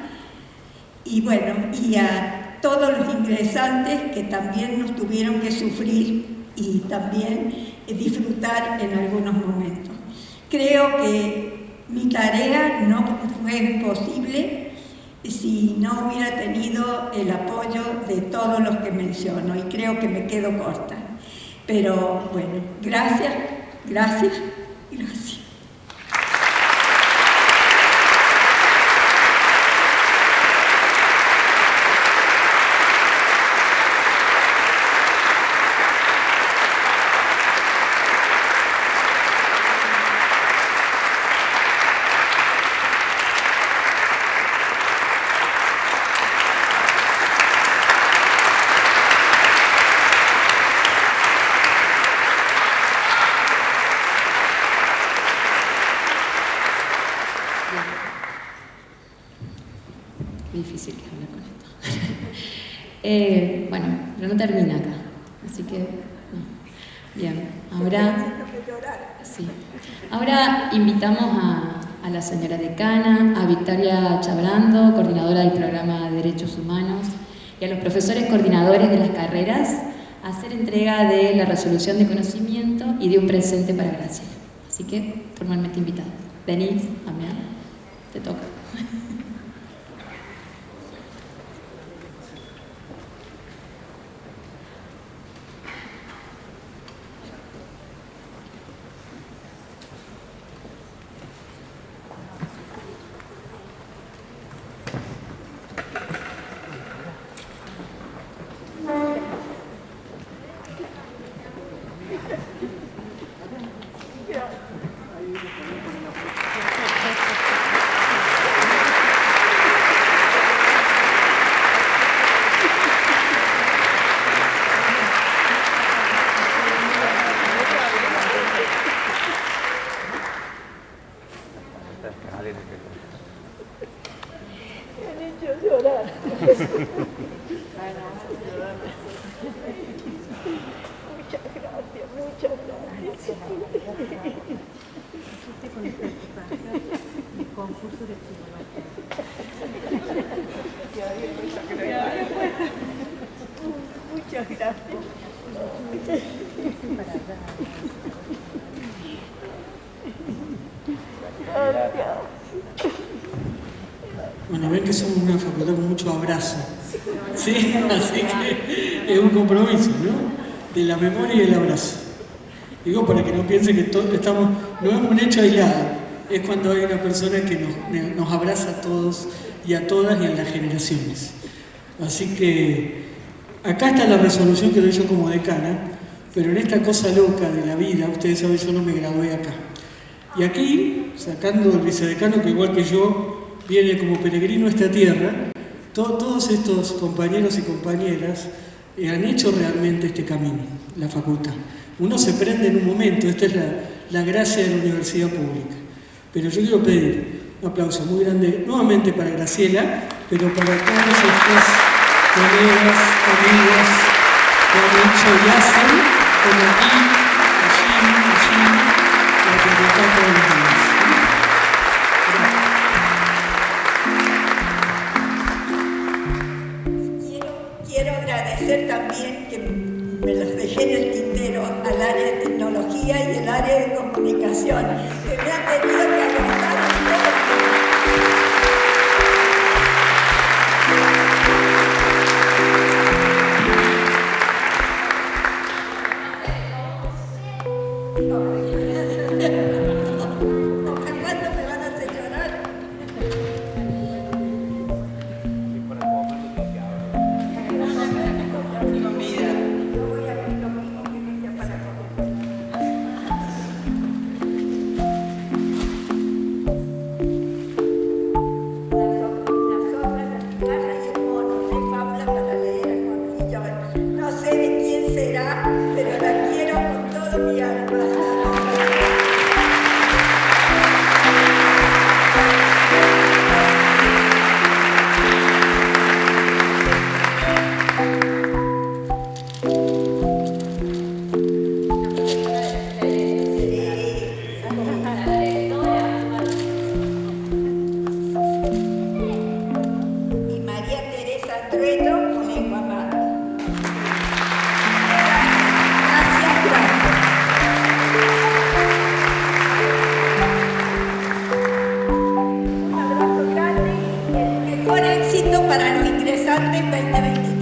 y bueno, y a todos los ingresantes que también nos tuvieron que sufrir y también disfrutar en algunos momentos. Creo que mi tarea no fue posible si no hubiera tenido el apoyo de todos los que menciono, y creo que me quedo corta. Pero bueno, gracias, gracias. Gracias. Difícil que hablar con esto. Bueno, pero no termina acá, así que no. Bien, ahora invitamos a la señora decana, a Victoria Chabrando, coordinadora del programa de Derechos Humanos, y a los profesores coordinadores de las carreras a hacer entrega de la resolución de conocimiento y de un presente para Graciela. Así que, formalmente invitados. Venís, Damián, te toca. Muchas gracias. Bueno, ven que somos una facultad con mucho abrazo, ¿sí? Así que es un compromiso, ¿no? De la memoria y el abrazo. Digo, para que no piensen que todos estamos, no es un hecho aislado, es cuando hay una persona que nos abraza a todos y a todas y a las generaciones. Así que acá está la resolución que doy yo como decana, pero en esta cosa loca de la vida, ustedes saben, yo no me gradué acá. Y aquí, sacando el vicedecano, que igual que yo, viene como peregrino a esta tierra, todos estos compañeros y compañeras han hecho realmente este camino, la facultad. Uno se prende en un momento, esta es la gracia de la universidad pública. Pero yo quiero pedir un aplauso muy grande, nuevamente para Graciela, pero para todos estos colegas, amigas que han hecho y hacen, como aquí, allí, la facultad todos los días. Quiero agradecer también que me los dejé en el tintero, al área de tecnología y el área de comunicación, que me han tenido que aguantar un poco. ¿Cuándo me van a hacer llorar? No sé de quién será, pero la quiero con todo mi alma. Y María Teresa Trueno con lengua madre. Gracias, gracias. Un abrazo grande y el mejor éxito para los ingresantes 2023.